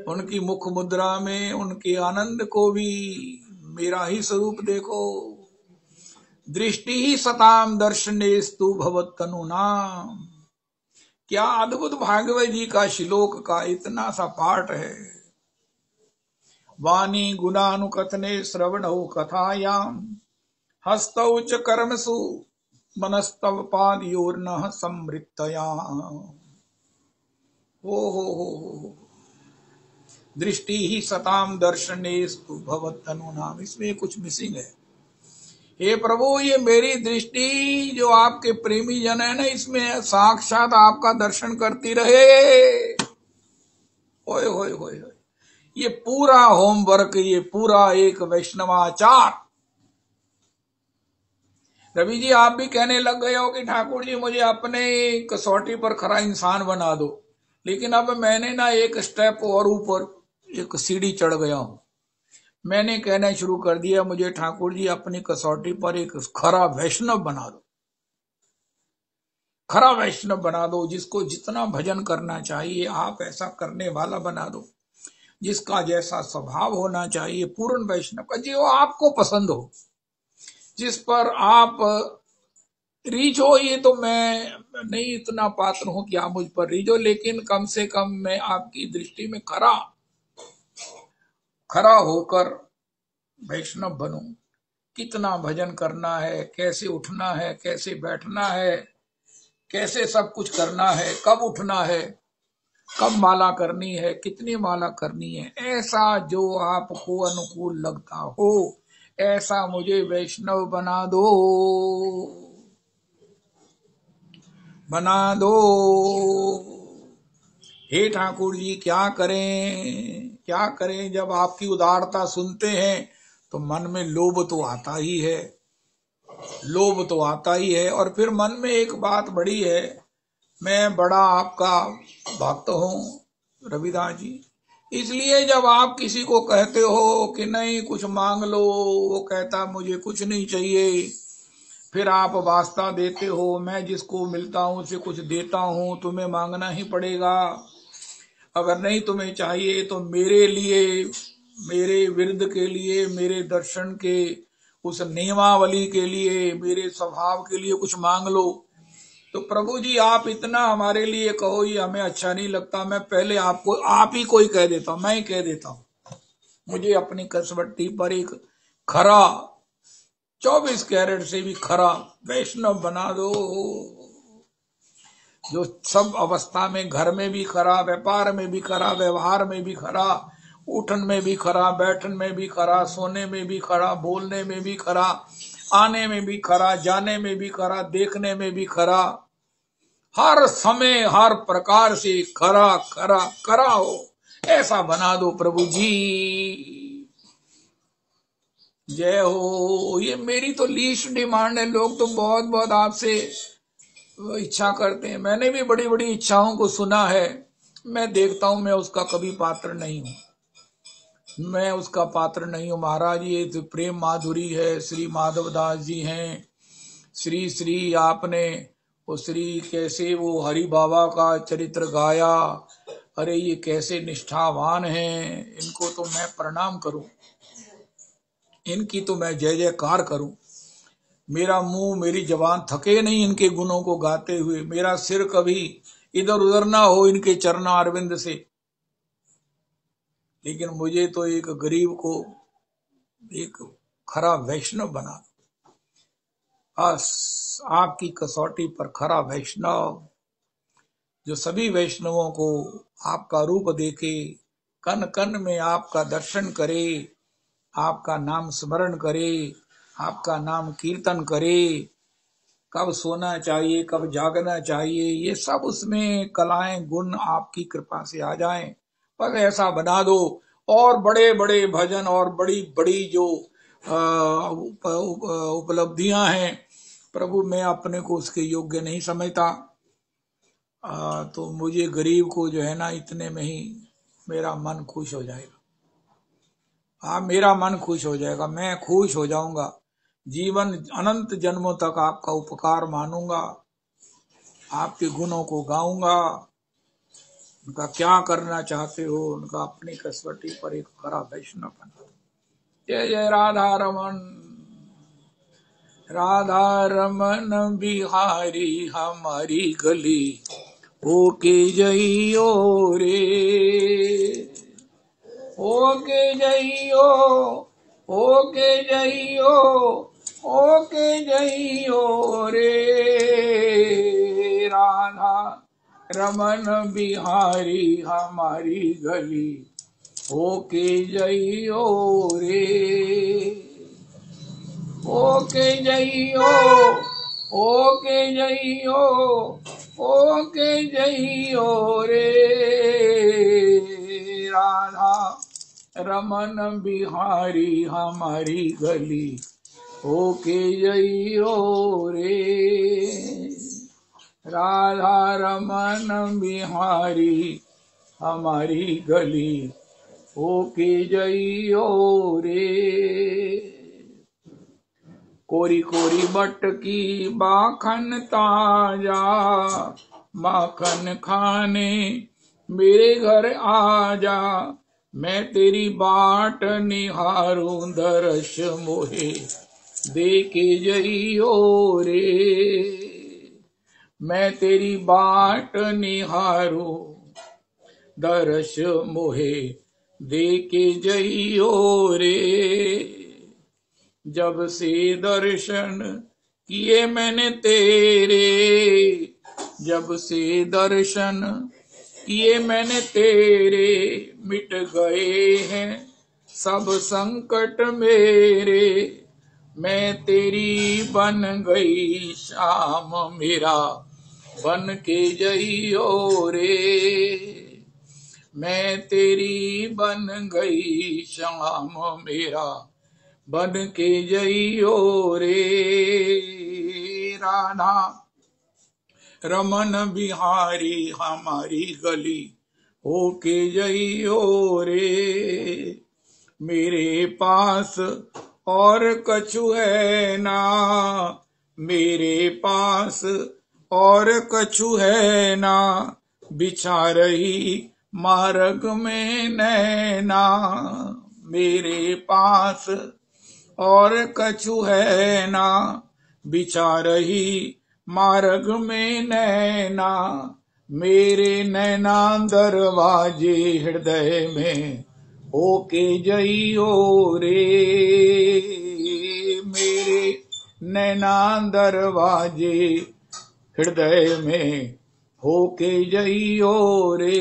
उनकी मुख मुद्रा में उनके आनंद को भी मेरा ही स्वरूप देखो। दृष्टि ही सताम दर्शनेस्तु भवत्तनु नाम। क्या अद्भुत भागवत जी का श्लोक का इतना सा पाठ है। वाणी गुणानुकथने श्रवणौ कथायाम, हस्तौ च कर्मसु मनस्तव पादयोर्न संवृत्तया। हो दृष्टि ही सताम दर्शनेस्तु भवत्तनु नाम। इसमें कुछ मिसिंग है। हे प्रभु, ये मेरी दृष्टि जो आपके प्रेमी जन है ना, इसमें साक्षात आपका दर्शन करती रहे। ओए होए होए, ये पूरा होमवर्क, ये पूरा एक वैष्णवाचार। रवि जी आप भी कहने लग गए हो कि ठाकुर जी मुझे अपने कसौटी पर खरा इंसान बना दो, लेकिन अब मैंने ना एक स्टेप और ऊपर एक सीढ़ी चढ़ गया हूं। मैंने कहना शुरू कर दिया मुझे ठाकुर जी अपनी कसौटी पर एक खरा वैष्णव बना दो, खरा वैष्णव बना दो, जिसको जितना भजन करना चाहिए आप ऐसा करने वाला बना दो, जिसका जैसा स्वभाव होना चाहिए पूर्ण वैष्णव का, जो आपको पसंद हो, जिस पर आप रीझो। ये तो मैं नहीं इतना पात्र हूं कि आप मुझ पर रीझो, लेकिन कम से कम मैं आपकी दृष्टि में खरा होकर वैष्णव बनूं। कितना भजन करना है, कैसे उठना है, कैसे बैठना है, कैसे सब कुछ करना है, कब उठना है, कब माला करनी है, कितनी माला करनी है, ऐसा जो आपको अनुकूल लगता हो ऐसा मुझे वैष्णव बना दो, बना दो। हे ठाकुर जी क्या करें, क्या करें। जब आपकी उदारता सुनते हैं तो मन में लोभ तो आता ही है, लोभ तो आता ही है। और फिर मन में एक बात बड़ी है, मैं बड़ा आपका भक्त हूं रविदास जी, इसलिए जब आप किसी को कहते हो कि नहीं कुछ मांग लो, वो कहता मुझे कुछ नहीं चाहिए, फिर आप वास्ता देते हो मैं जिसको मिलता हूं उसे कुछ देता हूं, तुम्हें मांगना ही पड़ेगा। अगर नहीं तुम्हें चाहिए तो मेरे लिए, मेरे विरध के लिए, मेरे दर्शन के उस नियमावली के लिए, मेरे स्वभाव के लिए कुछ मांग लो। तो प्रभु जी आप इतना हमारे लिए कहो, ये हमें अच्छा नहीं लगता, मैं पहले आपको आप ही कोई कह देता हूं, मैं ही कह देता हूं, मुझे अपनी कसवट्टी पर एक खरा 24 कैरेट से भी खरा वैष्णव बना दो, जो सब अवस्था में, घर में भी खरा, व्यापार में भी खरा, व्यवहार में भी खरा, उठन में भी खरा, बैठन में भी खरा, सोने में भी खरा, बोलने में भी खरा, आने में भी खरा, जाने में भी खरा, देखने में भी खरा, हर समय हर प्रकार से खरा खरा खरा हो, ऐसा बना दो प्रभु जी। जय हो। ये मेरी तो लीस्ट डिमांड है। लोग तो बहुत बहुत आपसे इच्छा करते हैं, मैंने भी बड़ी बड़ी इच्छाओं को सुना है, मैं देखता हूं मैं उसका कभी पात्र नहीं हूं, मैं उसका पात्र नहीं हूं महाराज। ये तो प्रेम माधुरी है, श्री माधव दास जी हैं, श्री श्री आपने वो श्री कैसे वो हरि बाबा का चरित्र गाया, अरे ये कैसे निष्ठावान हैं, इनको तो मैं प्रणाम करूं, इनकी तो मैं जय जयकार करूं। मेरा मुंह मेरी जबान थके नहीं इनके गुणों को गाते हुए, मेरा सिर कभी इधर उधर ना हो इनके चरणा अरविंद से। लेकिन मुझे तो एक गरीब को एक खरा वैष्णव बना, आपकी कसौटी पर खरा वैष्णव, जो सभी वैष्णवों को आपका रूप देखे, कन कन में आपका दर्शन करे, आपका नाम स्मरण करे, आपका नाम कीर्तन करे, कब सोना चाहिए कब जागना चाहिए, ये सब उसमें कलाएं गुण आपकी कृपा से आ जाएं, बस ऐसा बना दो। और बड़े बड़े भजन और बड़ी बड़ी जो उपलब्धियां हैं प्रभु, मैं अपने को उसके योग्य नहीं समझता, तो मुझे गरीब को जो है ना इतने में ही मेरा मन खुश हो जाएगा। मेरा मन खुश हो जाएगा, मैं खुश हो जाऊंगा, जीवन अनंत जन्मों तक आपका उपकार मानूंगा, आपके गुणों को गाऊंगा। उनका क्या करना चाहते हो, उनका अपनी कसवटी पर एक खरा वैष्णव बना। जय जय राधा रमन, राधा रमन बिहारी हमारी गली ओके जइयो रे, ओके जइयो, ओके जइयो, ओके जइयो रे, राधा रमन बिहारी हमारी गली ओके जइयो रे, ओके जइयो, ओके जइयो, ओके जइयो रे, राधा रमन बिहारी हमारी गली ओके जइयो रे, राधा रमन बिहारी हमारी गली ओके जइयो रे। कोरी कोरी मटकी माखन ताजा, माखन खाने मेरे घर आजा, मैं तेरी बाट निहारूं दर्श मोहे देके जइयो रे, मैं तेरी बाट निहारूं दर्श मोहे देके जइयो रे, जब से दर्शन किए मैंने तेरे, जब से दर्शन किए मैंने तेरे, मिट गए हैं सब संकट मेरे, मैं तेरी बन गई श्याम मेरा बन के जइयो रे, मैं तेरी बन गई श्याम मेरा बन के जइयो रे, राधा रमन बिहारी हमारी गली होके जइयो रे। मेरे पास और कछु है ना, मेरे पास और कछु है ना, बिछा रही मार्ग में नैना। मेरे पास और कछु है ना, बिछा रही मार्ग में नैना। मेरे नैना दरवाजे हृदय में होके जइयो रे। मेरे नैना दरवाजे हृदय में होके जइयो रे।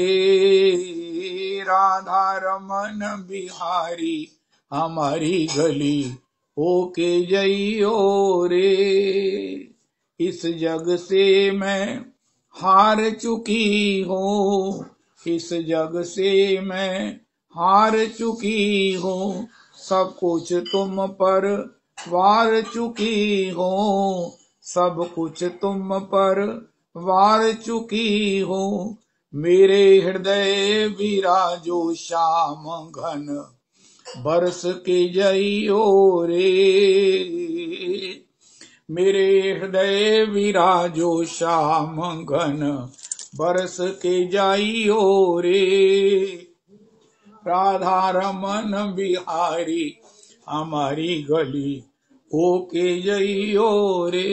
राधा रमन बिहारी हमारी गली होके जइयो रे। इस जग से मैं हार चुकी हूँ, इस जग से मैं हार चुकी हूँ। सब कुछ तुम पर वार चुकी हूँ, सब कुछ तुम पर वार चुकी हूँ। मेरे हृदय विराजो श्याम घन, बरस के जइयो रे। मेरे हृदय विराजो श्याम घन, बरस के जाइयो रे। राधा रमन बिहारी हमारी गली होके जइयो रे।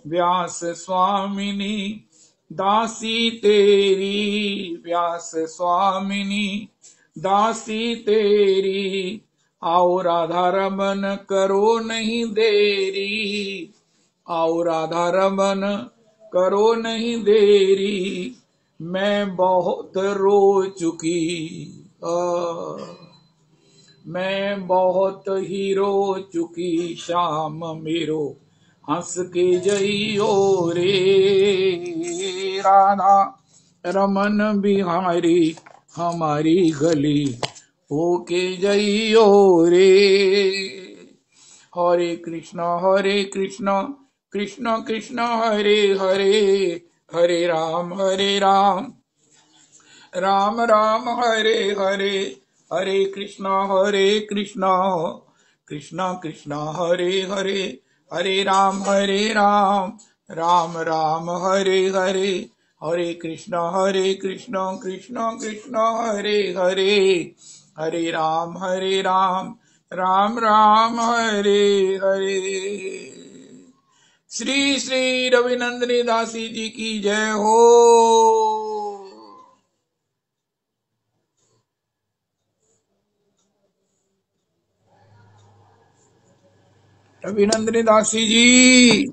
व्यास स्वामिनी दासी तेरी, व्यास स्वामिनी दासी तेरी। आओ राधा रमन करो नहीं देरी, आओ राधा रमन करो नहीं देरी। मैं बहुत रो चुकी, मैं बहुत ही रो चुकी, शाम मेरो हंस के जइयो रे। राधा रमन बिहारी हमारी गली होके जइयो रे। हरे कृष्ण कृष्ण कृष्ण हरे हरे, हरे राम राम राम हरे हरे। हरे कृष्ण कृष्ण कृष्ण हरे हरे, हरे राम राम राम हरे हरे। हरे कृष्ण कृष्ण कृष्ण हरे हरे, हरे राम राम राम हरे हरे। श्री श्री रविनंदिनी दासी जी की जय हो। रविनंदिनी दासी जी।